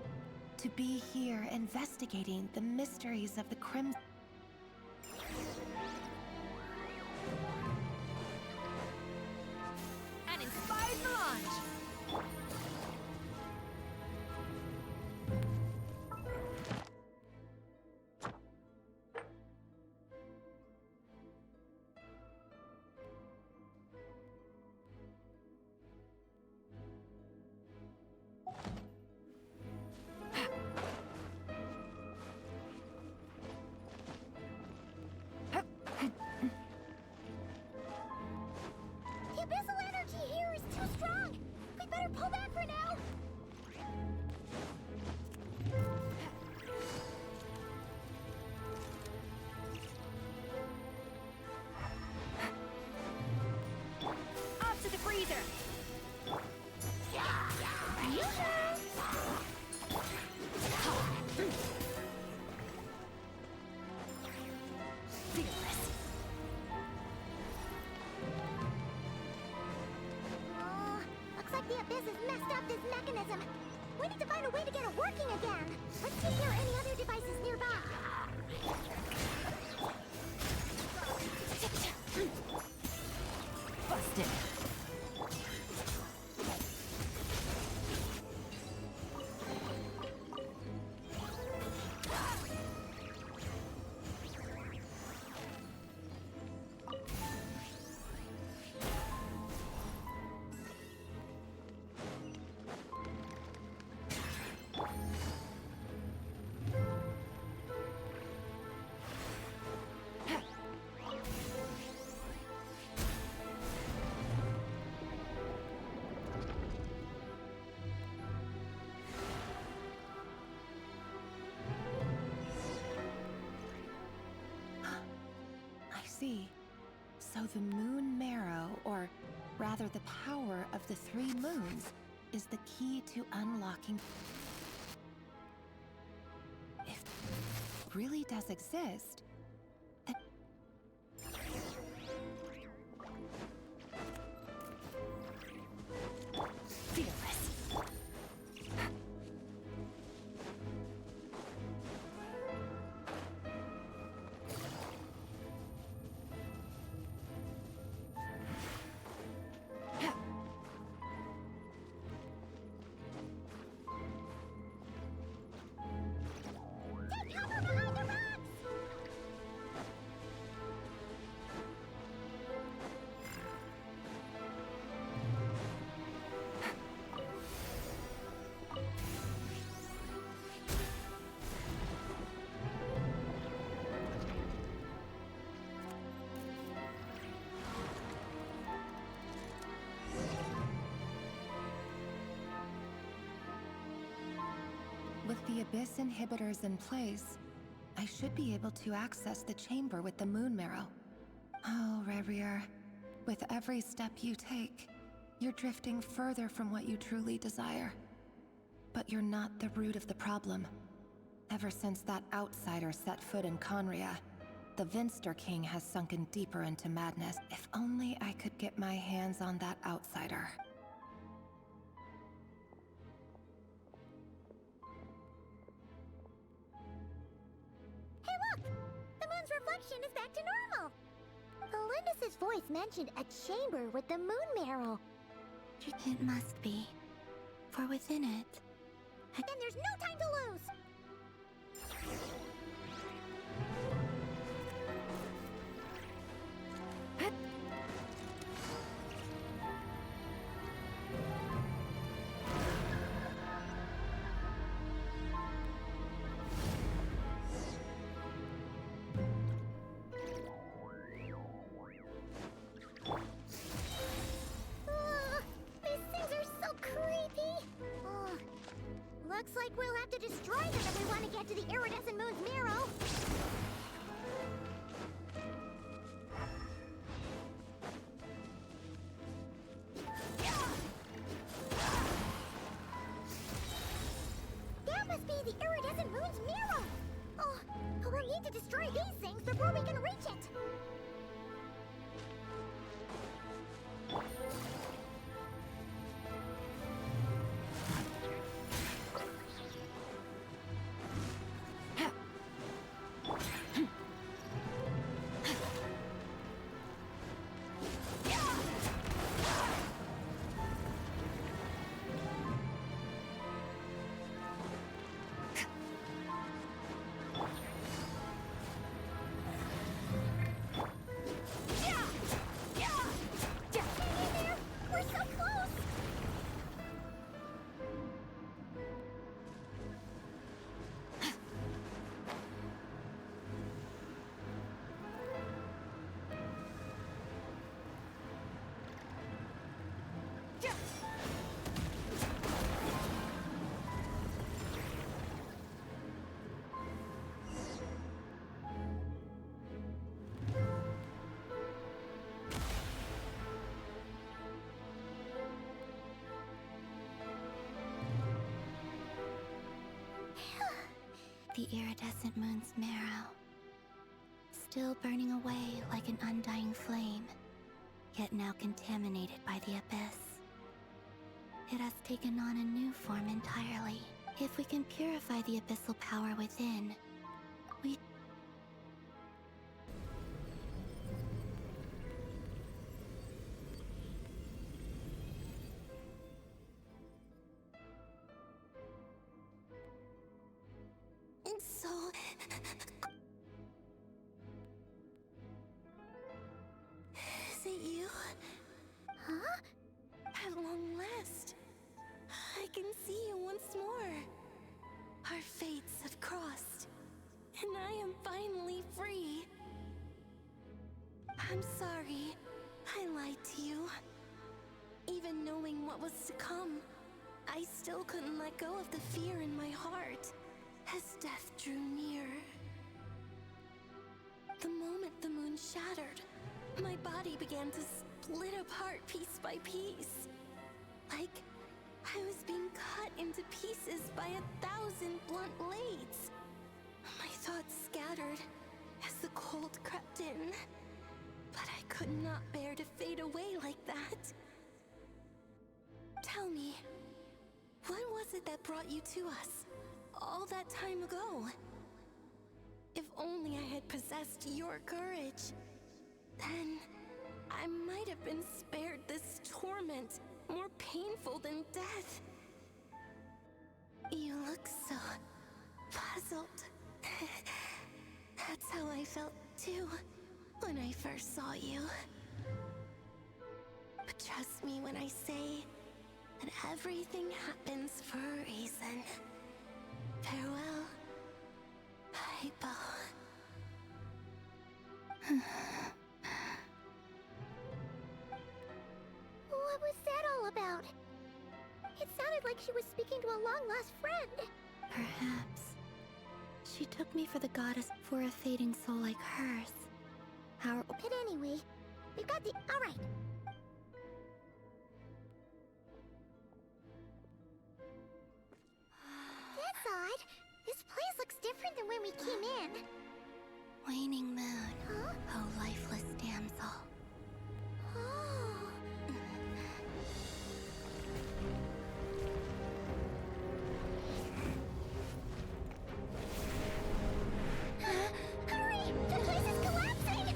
to be here investigating the mysteries of the Crimson... An inspired melange! abyssal energy here is too strong! We better pull back for now! Off to the freezer! Oh, looks like the abyss has messed up this mechanism. We need to find a way to get it working again. Let's see if there are any other devices nearby. Busted. See. So the moon marrow, or rather the power of the 3 moons, is the key to unlocking... If it really does exist, then... Fearless. With the Abyss inhibitors in place, I should be able to access the chamber with the moon marrow. Oh, Rerir, with every step you take, you're drifting further from what you truly desire. But you're not the root of the problem. Ever since that outsider set foot in Conria, the Vinster King has sunken deeper into madness. If only I could get my hands on that outsider. Reflection is back to normal. Felindus's voice mentioned a chamber with the moon marrow. It must be. For within it... And there's no time to lose! Looks like we'll have to destroy them if we want to get to the iridescent moon's marrow. That must be the iridescent moon's marrow. Oh, but we'll need to destroy these things before we can reach it. the iridescent moon's marrow, still burning away like an undying flame, yet now contaminated by the abyss. It has taken on a new form entirely. If we can purify the abyssal power within, we... So... Is it you? Huh? At long last, I can see you once more. Our fates have crossed, and I am finally free. I'm sorry, I lied to you. Even knowing what was to come, I still couldn't let go of the fear in my heart as death drew near. The moment the moon shattered, my body began to split apart piece by piece. Like I was being cut into pieces by 1,000 blunt blades. My thoughts scattered as the cold crept in, but I could not bear to fade away like that. Tell me, what was it that brought you to us all that time ago? If only I had possessed your courage, then I might have been spared this torment more painful than death. You look so puzzled. That's how I felt too when I first saw you. But trust me when I say that everything happens for a reason. Farewell, Hypo. What was that all about? It sounded like she was speaking to a long-lost friend. Perhaps. She took me for the goddess for a fading soul like hers. But anyway, we've got the... Alright. That's odd. This place looks different than when we came in. Waning moon. Huh? Oh, lifeless damsel. Oh. Hurry! The place is collapsing!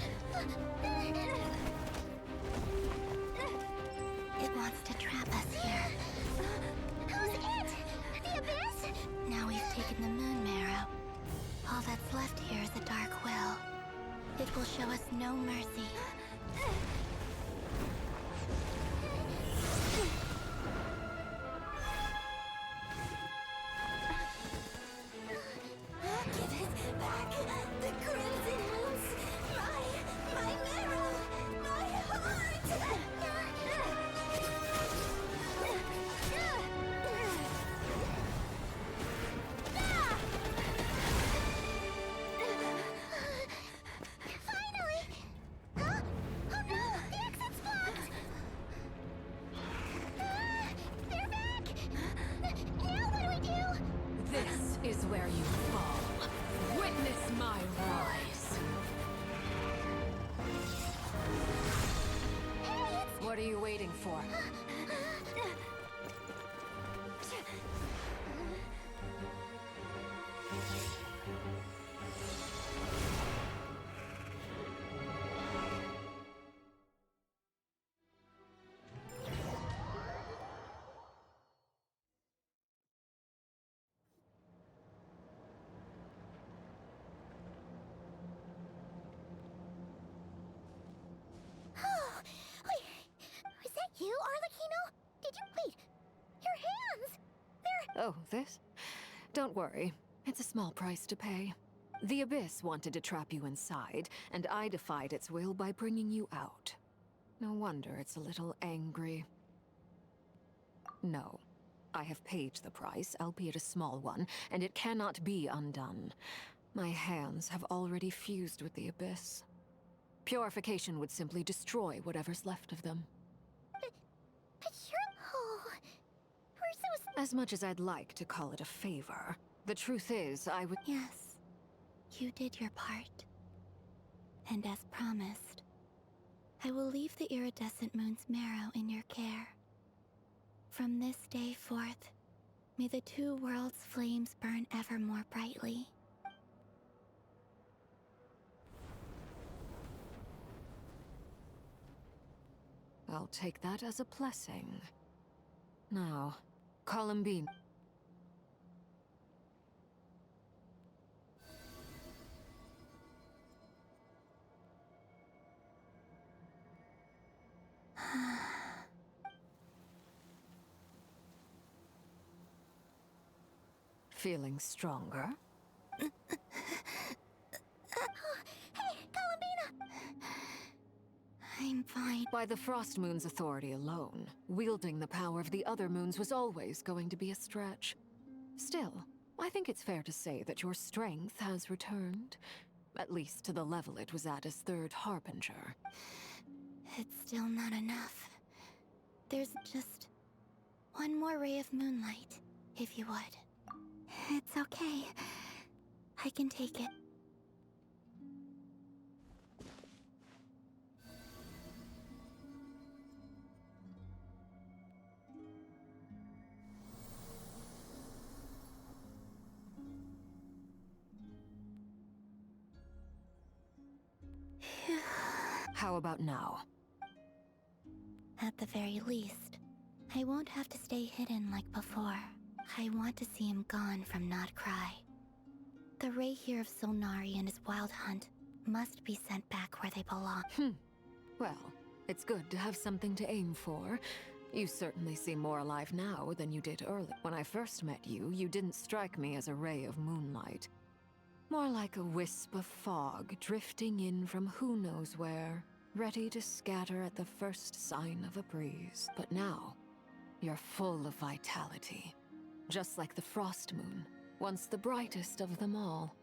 It wants to trap us here. Who's it? The abyss? Now we've taken the moon marrow. All that's left here is a dark will. It will show us no mercy. Give it back! The crimson moons! My marrow! My heart! Finally! Huh? Oh no! The exit's blocked! They're back! Now what do we do? This is where you fall. Witness my rise. Hey, What are you waiting for? Oh, wait. Was that you, Arlecchino? Did you... Wait. Your hands! They're... Oh, this? Don't worry. It's a small price to pay. The Abyss wanted to trap you inside, and I defied its will by bringing you out. No wonder it's a little angry. No. I have paid the price, albeit a small one, and it cannot be undone. My hands have already fused with the Abyss. Purification would simply destroy whatever's left of them. But you're... Oh... We're so... As much as I'd like to call it a favor, The truth is, I would... Yes, you did your part. And as promised, I will leave the iridescent moon's marrow in your care. From this day forth, may the two worlds' flames burn ever more brightly. I'll take that as a blessing. Now, Columbine. Feeling stronger? Hey, Columbina! I'm fine. By the Frost Moon's authority alone, wielding the power of the other moons was always going to be a stretch. Still, I think it's fair to say that your strength has returned. At least to the level it was at as Third Harbinger. It's still not enough. There's just one more ray of moonlight, if you would. It's okay. I can take it. How about now? At the very least, I won't have to stay hidden like before. I want to see him gone from Krai. The Rayhir of Solnari and his wild hunt must be sent back where they belong. Well, it's good to have something to aim for. You certainly seem more alive now than you did earlier. When I first met you, you didn't strike me as a ray of moonlight. More like a wisp of fog drifting in from who knows where, ready to scatter at the first sign of a breeze. But now, you're full of vitality. Just like the Frost Moon, once the brightest of them all.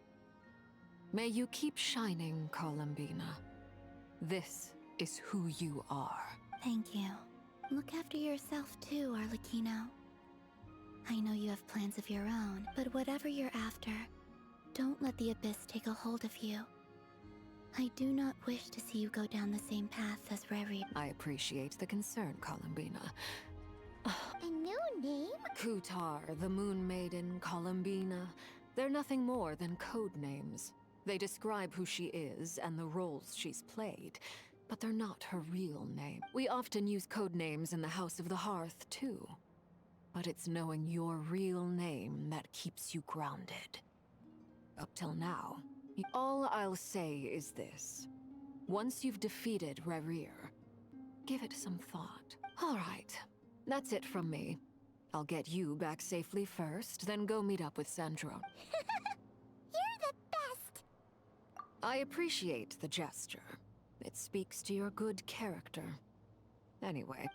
May you keep shining, Columbina. This is who you are. Thank you. Look after yourself too, Arlecchino. I know you have plans of your own, but whatever you're after, don't let the Abyss take a hold of you. I do not wish to see you go down the same path as Reri. I appreciate the concern, Columbina. A new name? Kutar, the Moon Maiden, Columbina. They're nothing more than code names. They describe who she is and the roles she's played, but they're not her real name. We often use code names in the House of the Hearth, too. But it's knowing your real name that keeps you grounded. Up till now, all I'll say is this. Once you've defeated Rerir, give it some thought. All right, that's it from me. I'll get you back safely first, then go meet up with Sandrone. You're the best! I appreciate the gesture. It speaks to your good character. Anyway.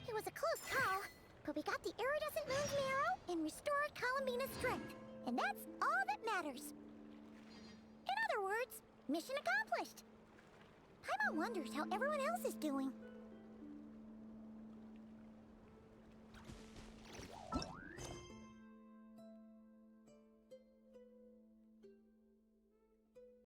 It was a close call, but we got the iridescent moon's marrow and restored Columbina's strength. And that's all that matters. In other words, mission accomplished. Paimon wonders how everyone else is doing.